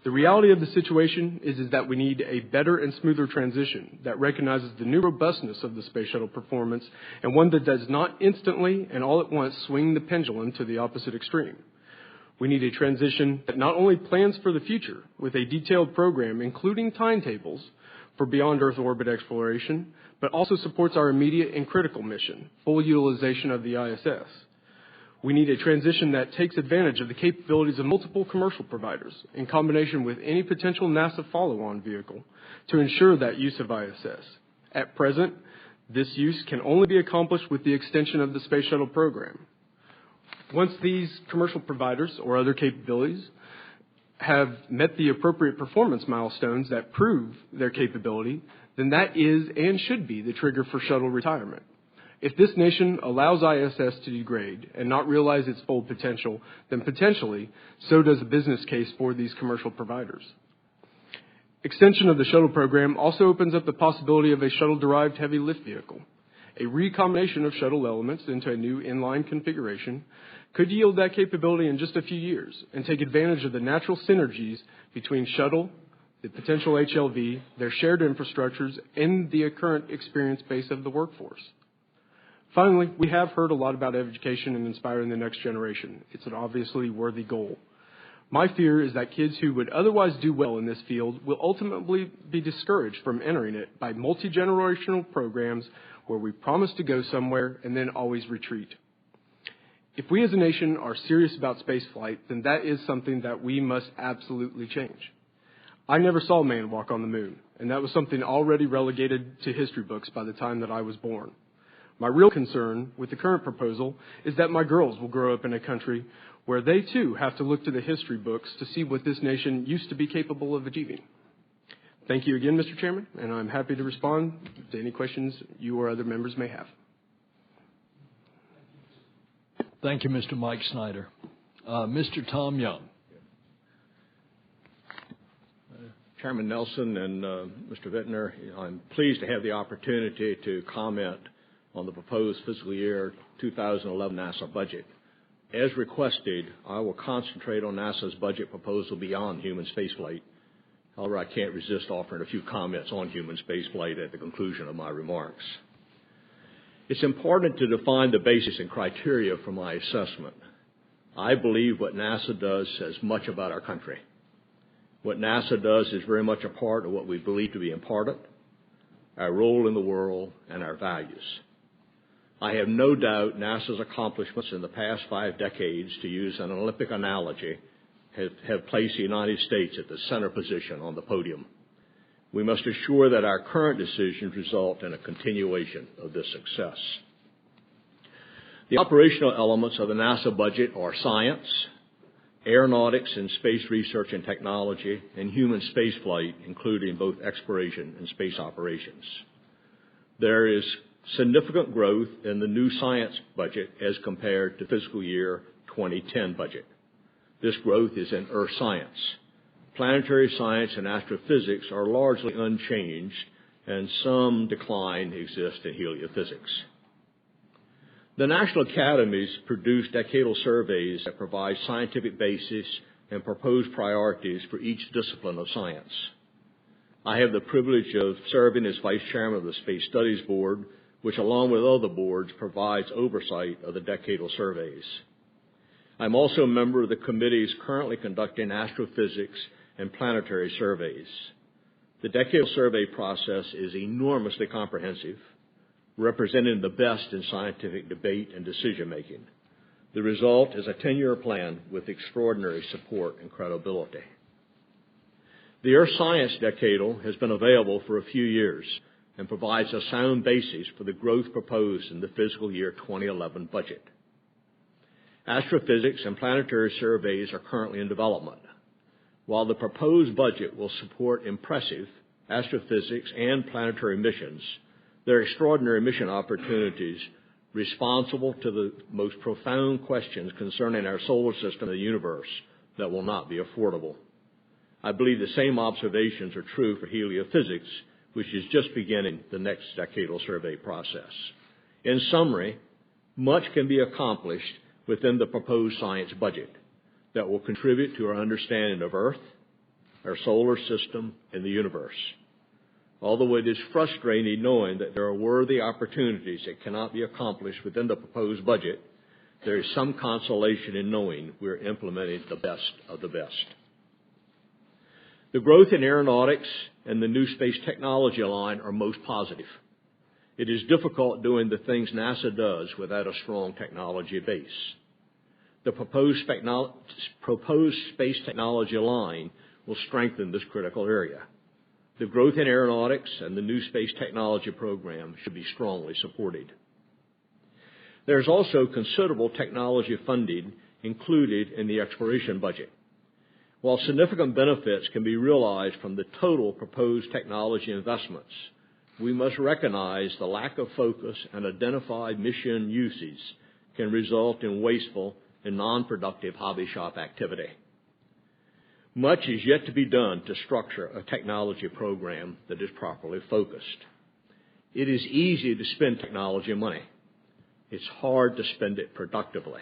The reality of the situation is that we need a better and smoother transition that recognizes the new robustness of the space shuttle performance and one that does not instantly and all at once swing the pendulum to the opposite extreme. We need a transition that not only plans for the future with a detailed program, including timetables for beyond Earth orbit exploration, but also supports our immediate and critical mission, full utilization of the ISS. We need a transition that takes advantage of the capabilities of multiple commercial providers in combination with any potential NASA follow-on vehicle to ensure that use of ISS. At present, this use can only be accomplished with the extension of the Space Shuttle program. Once these commercial providers or other capabilities have met the appropriate performance milestones that prove their capability, then that is and should be the trigger for shuttle retirement. If this nation allows ISS to degrade and not realize its full potential, then potentially so does the business case for these commercial providers. Extension of the shuttle program also opens up the possibility of a shuttle-derived heavy lift vehicle. A recombination of shuttle elements into a new inline configuration could yield that capability in just a few years and take advantage of the natural synergies between shuttle, the potential HLV, their shared infrastructures, and the current experience base of the workforce. Finally, we have heard a lot about education and inspiring the next generation. It's an obviously worthy goal. My fear is that kids who would otherwise do well in this field will ultimately be discouraged from entering it by multi-generational programs where we promise to go somewhere and then always retreat. If we as a nation are serious about spaceflight, then that is something that we must absolutely change. I never saw a man walk on the moon, and that was something already relegated to history books by the time that I was born. My real concern with the current proposal is that my girls will grow up in a country where they too have to look to the history books to see what this nation used to be capable of achieving. Thank you again, Mr. Chairman, and I'm happy to respond to any questions you or other members may have. Thank you, Mr. Mike Snyder. Mr. Tom Young. Chairman Nelson and Mr. Vintner, I'm pleased to have the opportunity to comment on the proposed fiscal year 2011 NASA budget. As requested, I will concentrate on NASA's budget proposal beyond human spaceflight. However, I can't resist offering a few comments on human spaceflight at the conclusion of my remarks. It's important to define the basis and criteria for my assessment. I believe what NASA does says much about our country. What NASA does is very much a part of what we believe to be important, our role in the world, and our values. I have no doubt NASA's accomplishments in the past 5 decades, to use an Olympic analogy, have placed the United States at the center position on the podium. We must assure that our current decisions result in a continuation of this success. The operational elements of the NASA budget are science, aeronautics and space research and technology, and human spaceflight, including both exploration and space operations. There is significant growth in the new science budget as compared to fiscal year 2010 budget. This growth is in earth science. Planetary science and astrophysics are largely unchanged, and some decline exists in heliophysics. The National Academies produce decadal surveys that provide scientific basis and proposed priorities for each discipline of science. I have the privilege of serving as Vice Chairman of the Space Studies Board, which along with other boards provides oversight of the decadal surveys. I'm also a member of the committees currently conducting astrophysics and planetary surveys. The decadal survey process is enormously comprehensive, representing the best in scientific debate and decision-making. The result is a 10-year plan with extraordinary support and credibility. The Earth Science Decadal has been available for a few years and provides a sound basis for the growth proposed in the fiscal year 2011 budget. Astrophysics and planetary surveys are currently in development. While the proposed budget will support impressive astrophysics and planetary missions, there are extraordinary mission opportunities responsible to the most profound questions concerning our solar system and the universe that will not be affordable. I believe the same observations are true for heliophysics, which is just beginning the next decadal survey process. In summary, much can be accomplished within the proposed science budget that will contribute to our understanding of Earth, our solar system, and the universe. Although it is frustrating knowing that there are worthy opportunities that cannot be accomplished within the proposed budget, there is some consolation in knowing we are implementing the best of the best. The growth in aeronautics and the new space technology line are most positive. It is difficult doing the things NASA does without a strong technology base. The proposed space technology line will strengthen this critical area. The growth in aeronautics and the new space technology program should be strongly supported. There is also considerable technology funding included in the exploration budget. While significant benefits can be realized from the total proposed technology investments, we must recognize the lack of focus and identified mission uses can result in wasteful and non-productive hobby shop activity. Much is yet to be done to structure a technology program that is properly focused. It is easy to spend technology money. It's hard to spend it productively.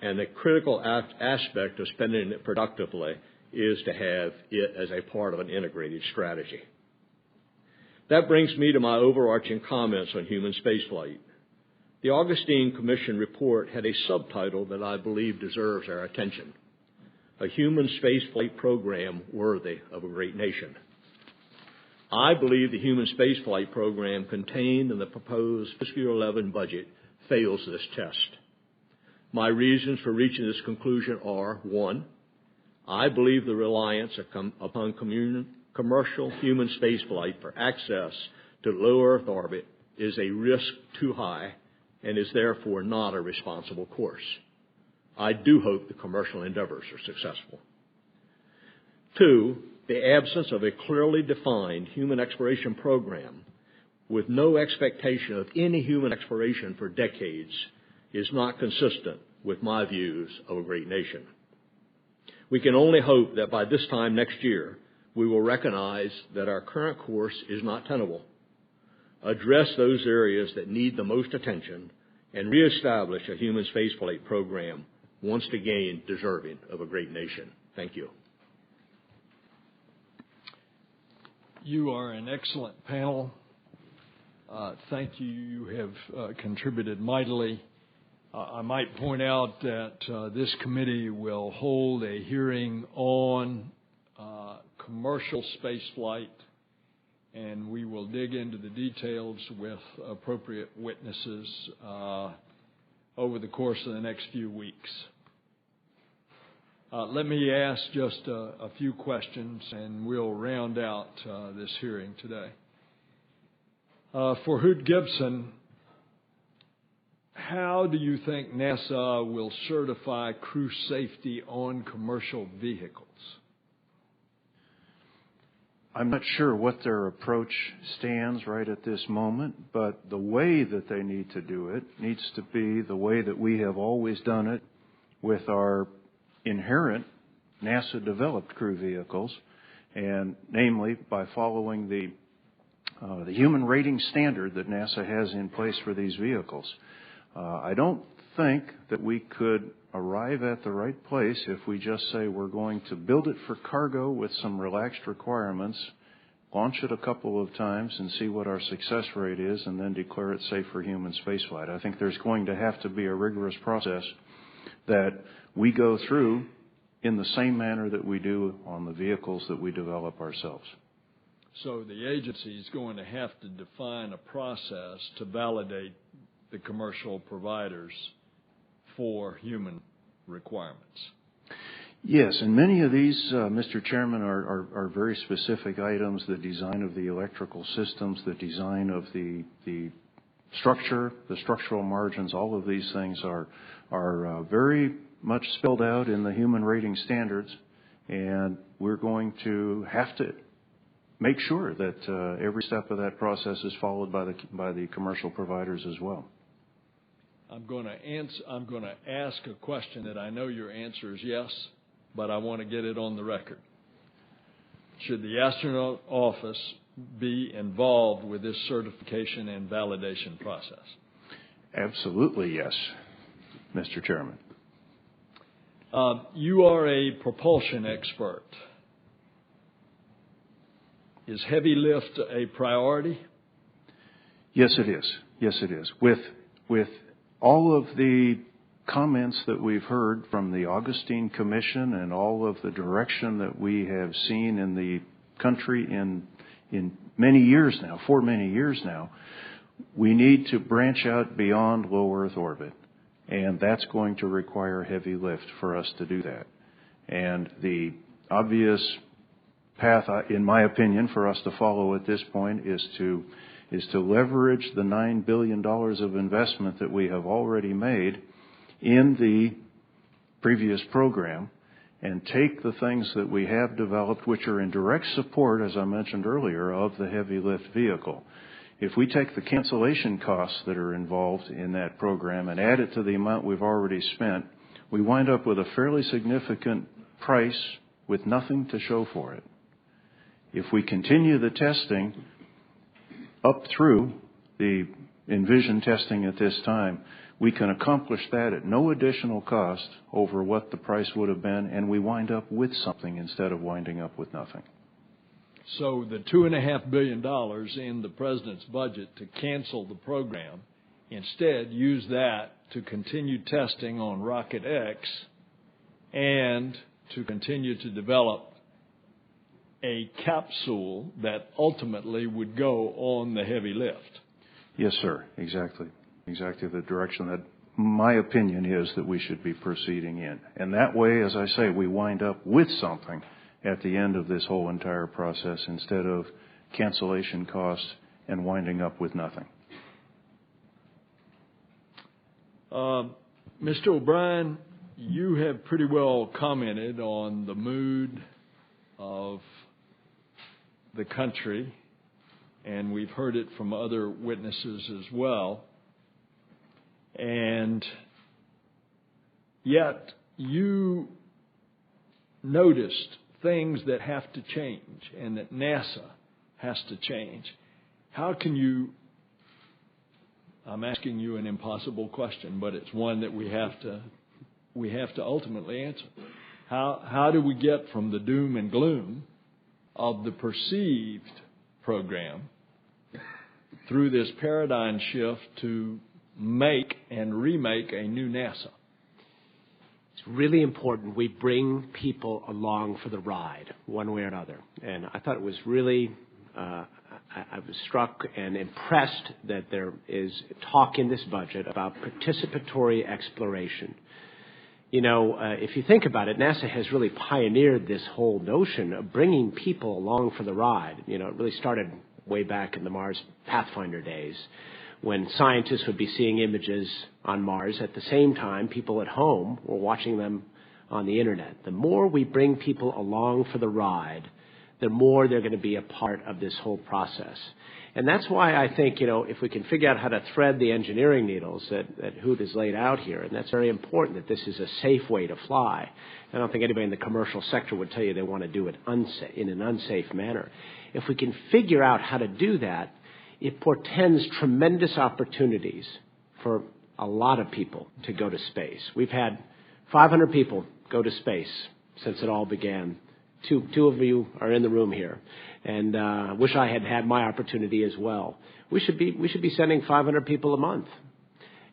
And the critical aspect of spending it productively is to have it as a part of an integrated strategy. That brings me to my overarching comments on human spaceflight. The Augustine Commission report had a subtitle that I believe deserves our attention: A Human Spaceflight Program Worthy of a Great Nation. I believe the human spaceflight program contained in the proposed fiscal year 11 budget fails this test. My reasons for reaching this conclusion are: 1, I believe the reliance upon commercial human spaceflight for access to low Earth orbit is a risk too high and is therefore not a responsible course. I do hope the commercial endeavors are successful. 2, the absence of a clearly defined human exploration program with no expectation of any human exploration for decades is not consistent with my views of a great nation. We can only hope that by this time next year, we will recognize that our current course is not tenable, address those areas that need the most attention, and reestablish a human spaceflight program once again deserving of a great nation. Thank you. You are an excellent panel. Thank you. You have contributed mightily. I might point out that this committee will hold a hearing on commercial spaceflight, and we will dig into the details with appropriate witnesses over the course of the next few weeks. Let me ask just a few questions, and we'll round out this hearing today. For Hoot Gibson, how do you think NASA will certify crew safety on commercial vehicles? I'm not sure what their approach stands right at this moment, but the way that they need to do it needs to be the way that we have always done it with our inherent NASA-developed crew vehicles, and namely by following the human rating standard that NASA has in place for these vehicles. I don't think that we could arrive at the right place if we just say we're going to build it for cargo with some relaxed requirements, launch it a couple of times and see what our success rate is, and then declare it safe for human spaceflight. I think there's going to have to be a rigorous process that we go through in the same manner that we do on the vehicles that we develop ourselves. So the agency is going to have to define a process to validate the commercial providers for human requirements. Yes, and many of these, Mr. Chairman, are very specific items: the design of the electrical systems, the design of the structure, the structural margins. All of these things are very much spelled out in the human rating standards, and we're going to have to make sure that every step of that process is followed by the commercial providers as well. I'm going to ask a question that I know your answer is yes, but I want to get it on the record. Should the astronaut office be involved with this certification and validation process? Absolutely yes, Mr. Chairman. You are a propulsion expert. Is heavy lift a priority? Yes, it is. Yes, it is. With all of the comments that we've heard from the Augustine Commission and all of the direction that we have seen in the country in many years now, for many years now, we need to branch out beyond low Earth orbit. And that's going to require heavy lift for us to do that. And the obvious path, in my opinion, for us to follow at this point is to leverage the $9 billion of investment that we have already made in the previous program and take the things that we have developed, which are in direct support, as I mentioned earlier, of the heavy lift vehicle. If we take the cancellation costs that are involved in that program and add it to the amount we've already spent, we wind up with a fairly significant price with nothing to show for it. If we continue the testing up through the Envision testing at this time, we can accomplish that at no additional cost over what the price would have been, and we wind up with something instead of winding up with nothing. So the $2.5 billion in the President's budget to cancel the program, instead use that to continue testing on Rocket X and to continue to develop a capsule that ultimately would go on the heavy lift. Yes, sir. Exactly. Exactly the direction that my opinion is that we should be proceeding in. And that way, as I say, we wind up with something at the end of this whole entire process instead of cancellation costs and winding up with nothing. Mr. O'Brien, you have pretty well commented on the mood of the country, and we've heard it from other witnesses as well. And yet you noticed things that have to change and that NASA has to change. How can you, I'm asking you an impossible question, but it's one that we have to ultimately answer. How do we get from the doom and gloom of the perceived program through this paradigm shift to make and remake a new NASA? It's really important we bring people along for the ride, one way or another. And I thought it was really, I was struck and impressed that there is talk in this budget about participatory exploration. You know, if you think about it, NASA has really pioneered this whole notion of bringing people along for the ride. You know, it really started way back in the Mars Pathfinder days, when scientists would be seeing images on Mars. At the same time, people at home were watching them on the internet. The more we bring people along for the ride, the more they're going to be a part of this whole process. And that's why I think, if we can figure out how to thread the engineering needles that Hoot has laid out here, and that's very important, that this is a safe way to fly. I don't think anybody in the commercial sector would tell you they want to do it in an unsafe manner. If we can figure out how to do that, it portends tremendous opportunities for a lot of people to go to space. We've had 500 people go to space since it all began. Two of you are in the room here, and wish I had had my opportunity as well. We should be sending 500 people a month,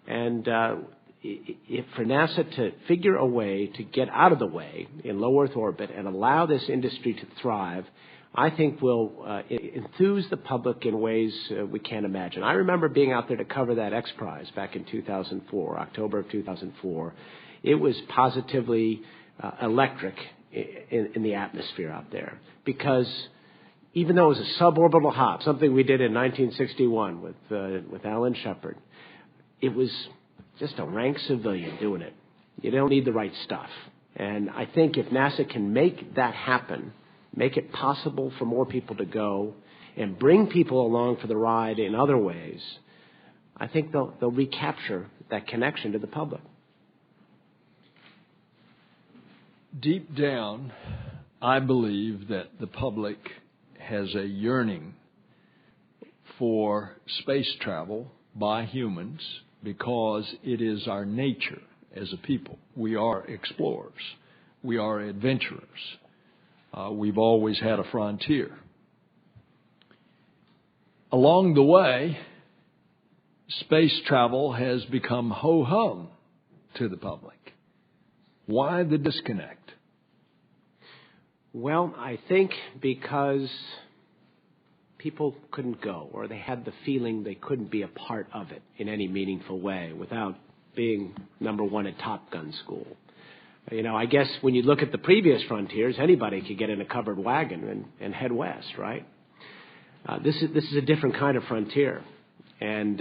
and for NASA to figure a way to get out of the way in low Earth orbit and allow this industry to thrive, I think will enthuse the public in ways we can't imagine. I remember being out there to cover that X Prize back in 2004, October of 2004. It was positively electric in the atmosphere out there, because even though it was a suborbital hop, something we did in 1961 with Alan Shepard, it was just a rank civilian doing it. You don't need the right stuff. And I think if NASA can make that happen, make it possible for more people to go and bring people along for the ride in other ways, I think they'll recapture that connection to the public. Deep down, I believe that the public has a yearning for space travel by humans because it is our nature as a people. We are explorers. We are adventurers. We've always had a frontier. Along the way, space travel has become ho-hum to the public. Why the disconnect? Well, I think because people couldn't go, or they had the feeling they couldn't be a part of it in any meaningful way without being number one at Top Gun school. I guess when you look at the previous frontiers, anybody could get in a covered wagon and head west, right? This is a different kind of frontier. And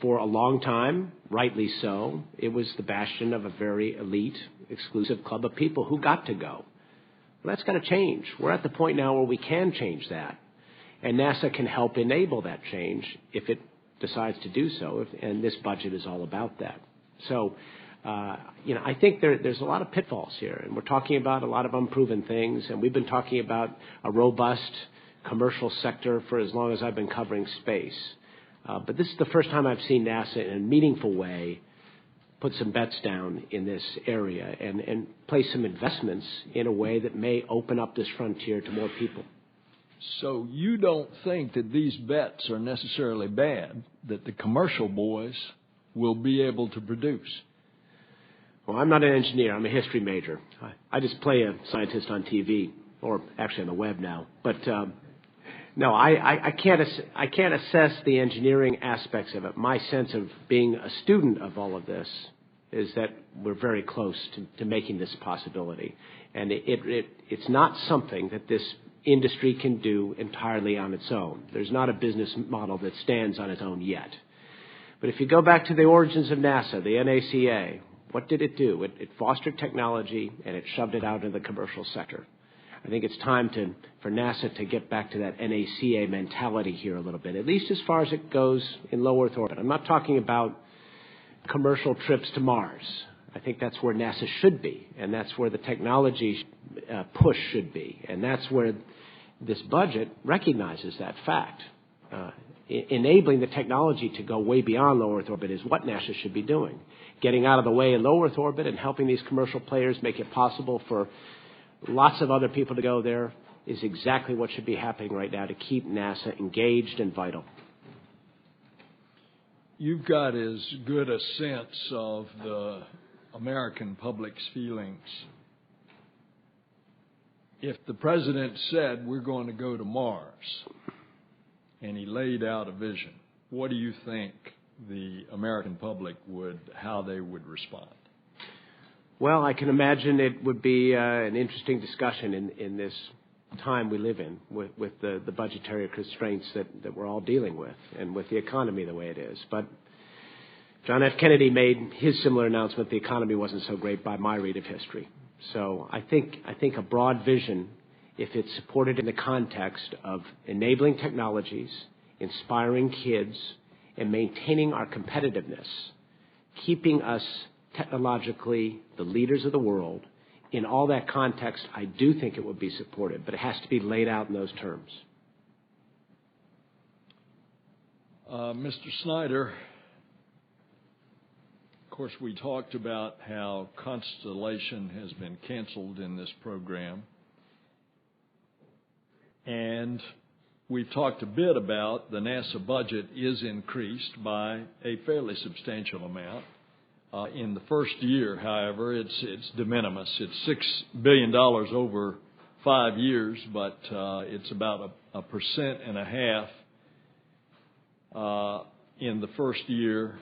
for a long time, rightly so, it was the bastion of a very elite, exclusive club of people who got to go. Well, that's got to change. We're at the point now where we can change that. And NASA can help enable that change if it decides to do so, and this budget is all about that. So, I think there's a lot of pitfalls here, and we're talking about a lot of unproven things, and we've been talking about a robust commercial sector for as long as I've been covering space. But this is the first time I've seen NASA in a meaningful way put some bets down in this area and place some investments in a way that may open up this frontier to more people. So you don't think that these bets are necessarily bad, that the commercial boys will be able to produce? Well, I'm not an engineer. I'm a history major. I just play a scientist on TV, or actually on the web now. But no, I can't assess the engineering aspects of it. My sense of being a student of all of this is that we're very close to making this a possibility. And it's not something that this industry can do entirely on its own. There's not a business model that stands on its own yet. But if you go back to the origins of NASA, the NACA, what did it do? It fostered technology and it shoved it out into the commercial sector. I think it's time for NASA to get back to that NACA mentality here a little bit, at least as far as it goes in low Earth orbit. I'm not talking about commercial trips to Mars. I think that's where NASA should be, and that's where the technology push should be, and that's where this budget recognizes that fact. Enabling the technology to go way beyond low Earth orbit is what NASA should be doing. Getting out of the way in low Earth orbit and helping these commercial players make it possible for lots of other people to go there is exactly what should be happening right now to keep NASA engaged and vital. You've got as good a sense of the American public's feelings. If the president said we're going to go to Mars and he laid out a vision, what do you think the American public how they would respond? Well, I can imagine it would be an interesting discussion in this time we live in with the budgetary constraints that we're all dealing with and with the economy the way it is. But John F. Kennedy made his similar announcement. The economy wasn't so great by my read of history. So I think a broad vision if it's supported in the context of enabling technologies, inspiring kids, and maintaining our competitiveness, keeping us technologically the leaders of the world. In all that context, I do think it would be supported, but it has to be laid out in those terms. Mr. Snyder, of course, we talked about how Constellation has been canceled in this program. And we've talked a bit about the NASA budget is increased by a fairly substantial amount. In the first year, however, it's de minimis. It's $6 billion over 5 years, but it's about 1.5% in the first year.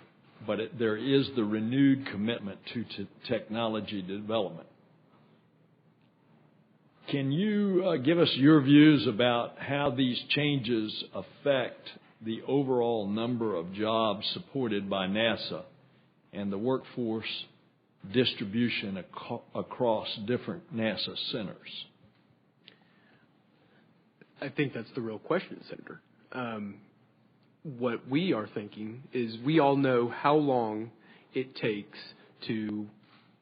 But there is the renewed commitment to technology development. Can you give us your views about how these changes affect the overall number of jobs supported by NASA and the workforce distribution across different NASA centers? I think that's the real question, Senator. What we are thinking is we all know how long it takes to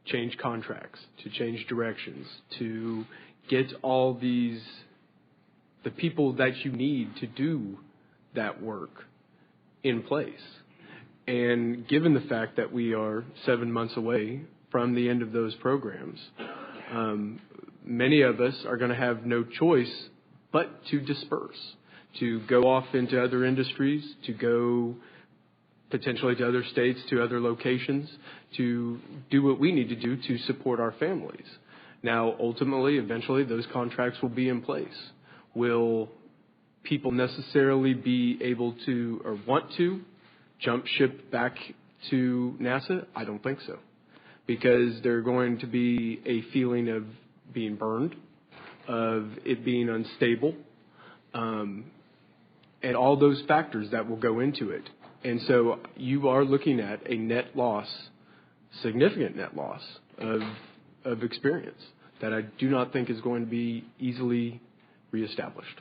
change contracts, to change directions, to get all the people that you need to do that work in place. And given the fact that we are 7 months away from the end of those programs, many of us are going to have no choice but to disperse, to go off into other industries, to go potentially to other states, to other locations, to do what we need to do to support our families. Now, ultimately, eventually, those contracts will be in place. Will people necessarily be able to or want to jump ship back to NASA? I don't think so, because there's going to be a feeling of being burned, of it being unstable, and all those factors that will go into it. And so you are looking at a net loss, significant net loss of experience that I do not think is going to be easily reestablished.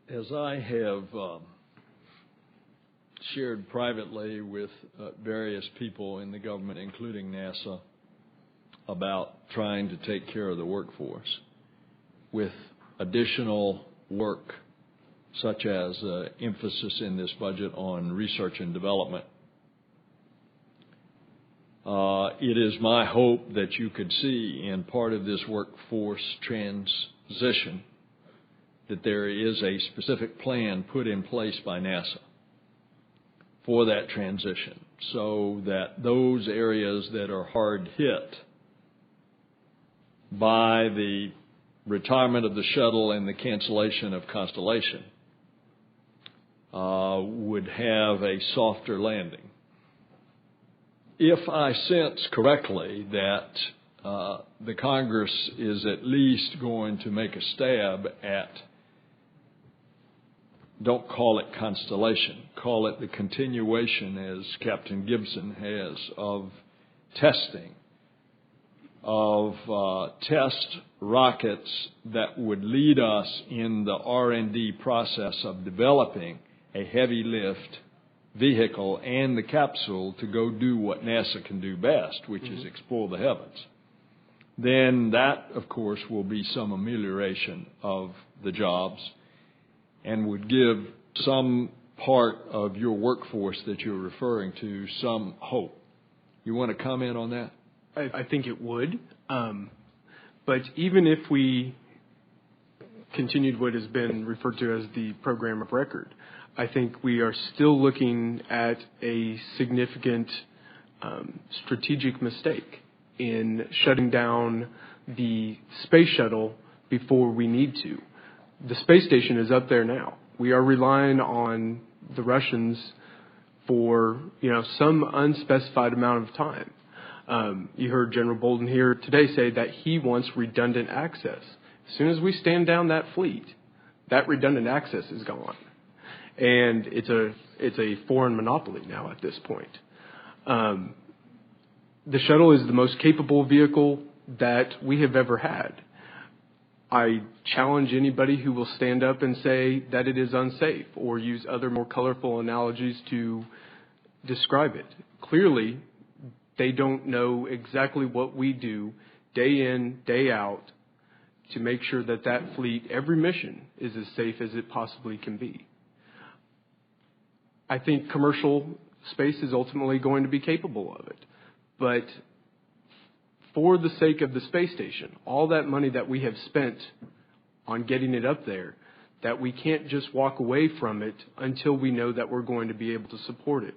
As I have shared privately with various people in the government, including NASA, about trying to take care of the workforce with additional work, such as emphasis in this budget on research and development, it is my hope that you could see in part of this workforce transition that there is a specific plan put in place by NASA for that transition, so that those areas that are hard hit by the retirement of the shuttle and the cancellation of Constellation would have a softer landing. If I sense correctly that the Congress is at least going to make a stab at, don't call it Constellation, call it the continuation, as Captain Gibson has, of testing, of test rockets that would lead us in the R&D process of developing a heavy lift vehicle and the capsule to go do what NASA can do best, which is explore the heavens. Then that, of course, will be some amelioration of the jobs and would give some part of your workforce that you're referring to some hope. You want to comment on that? I think it would. But even if we continued what has been referred to as the program of record, I think we are still looking at a significant strategic mistake in shutting down the space shuttle before we need to. The space station is up there now. We are relying on the Russians for, some unspecified amount of time. You heard General Bolden here today say that he wants redundant access. As soon as we stand down that fleet, that redundant access is gone. And it's a foreign monopoly now at this point. The shuttle is the most capable vehicle that we have ever had. I challenge anybody who will stand up and say that it is unsafe or use other more colorful analogies to describe it. Clearly, they don't know exactly what we do day in, day out to make sure that that fleet, every mission, is as safe as it possibly can be. I think commercial space is ultimately going to be capable of it. But for the sake of the space station, all that money that we have spent on getting it up there, that we can't just walk away from it until we know that we're going to be able to support it.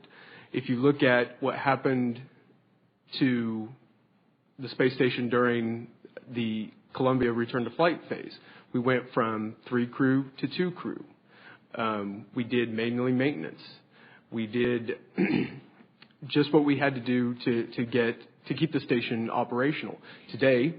If you look at what happened to the space station during the Columbia return to flight phase, we went from 3 crew to 2 crew. We did manually maintenance. We did just what we had to do to keep the station operational. Today,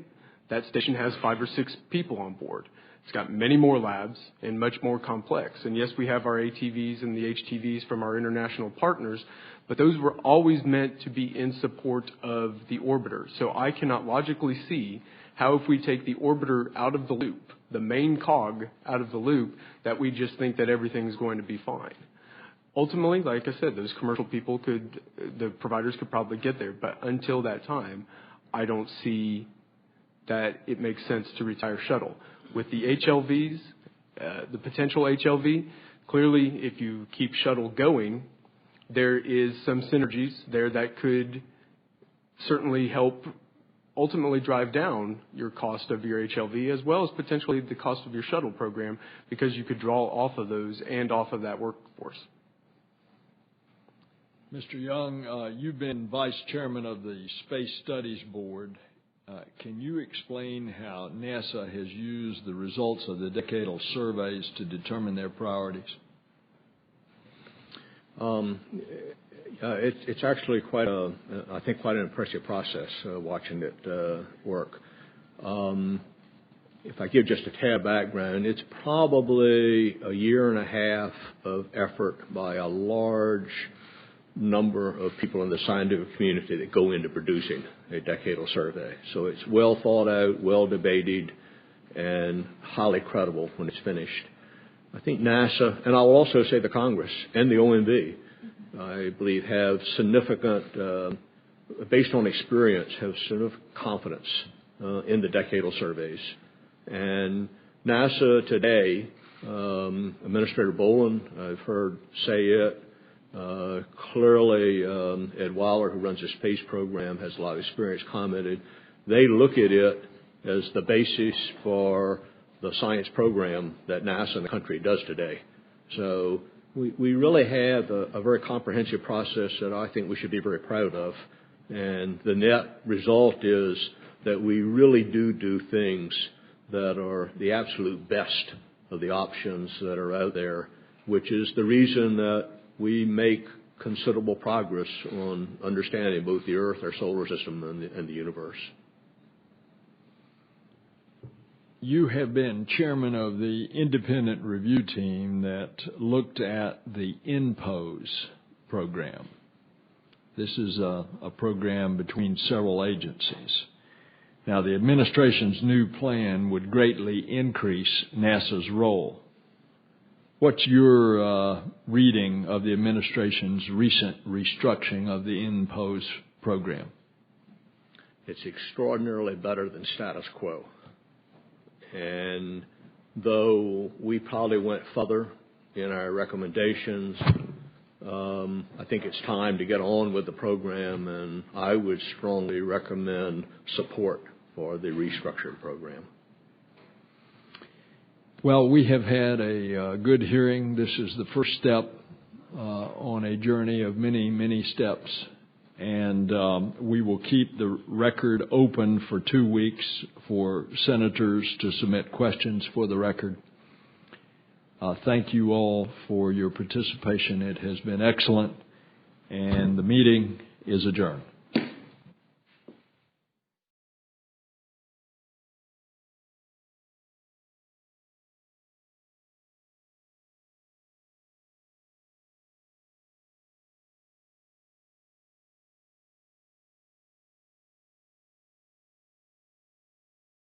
that station has 5 or 6 people on board. It's got many more labs and much more complex. And yes, we have our ATVs and the HTVs from our international partners, but those were always meant to be in support of the orbiter. So I cannot logically see how, if we take the orbiter out of the loop, the main cog out of the loop, that we just think that everything's going to be fine. Ultimately, like I said, those commercial people the providers could probably get there, but until that time, I don't see that it makes sense to retire shuttle. With the HLVs, the potential HLV, clearly if you keep shuttle going, there is some synergies there that could certainly help ultimately drive down your cost of your HLV as well as potentially the cost of your shuttle program, because you could draw off of those and off of that workforce. Mr. Young, you've been vice chairman of the Space Studies Board. Can you explain how NASA has used the results of the decadal surveys to determine their priorities? It's actually quite an impressive process watching it work. If I give just a tad background, it's probably a year and a half of effort by a large number of people in the scientific community that go into producing a decadal survey. So it's well thought out, well debated, and highly credible when it's finished. I think NASA, and I'll also say the Congress and the OMB, I believe have significant, based on experience, have significant confidence in the decadal surveys. And NASA today, Administrator Bolden, I've heard say it, clearly Ed Weiler, who runs the space program, has a lot of experience, commented. They look at it as the basis for the science program that NASA and the country does today. So we really have a very comprehensive process that I think we should be very proud of. And the net result is that we really do things that are the absolute best of the options that are out there, which is the reason that we make considerable progress on understanding both the Earth, our solar system, and the universe. You have been chairman of the independent review team that looked at the INPOS program. This is a program between several agencies. Now, the administration's new plan would greatly increase NASA's role. What's your reading of the administration's recent restructuring of the INPOS program? It's extraordinarily better than status quo. And though we probably went further in our recommendations, I think it's time to get on with the program, and I would strongly recommend support for the restructured program. Well, we have had a good hearing. This is the first step on a journey of many, many steps. And we will keep the record open for 2 weeks for senators to submit questions for the record. Thank you all for your participation. It has been excellent, and the meeting is adjourned.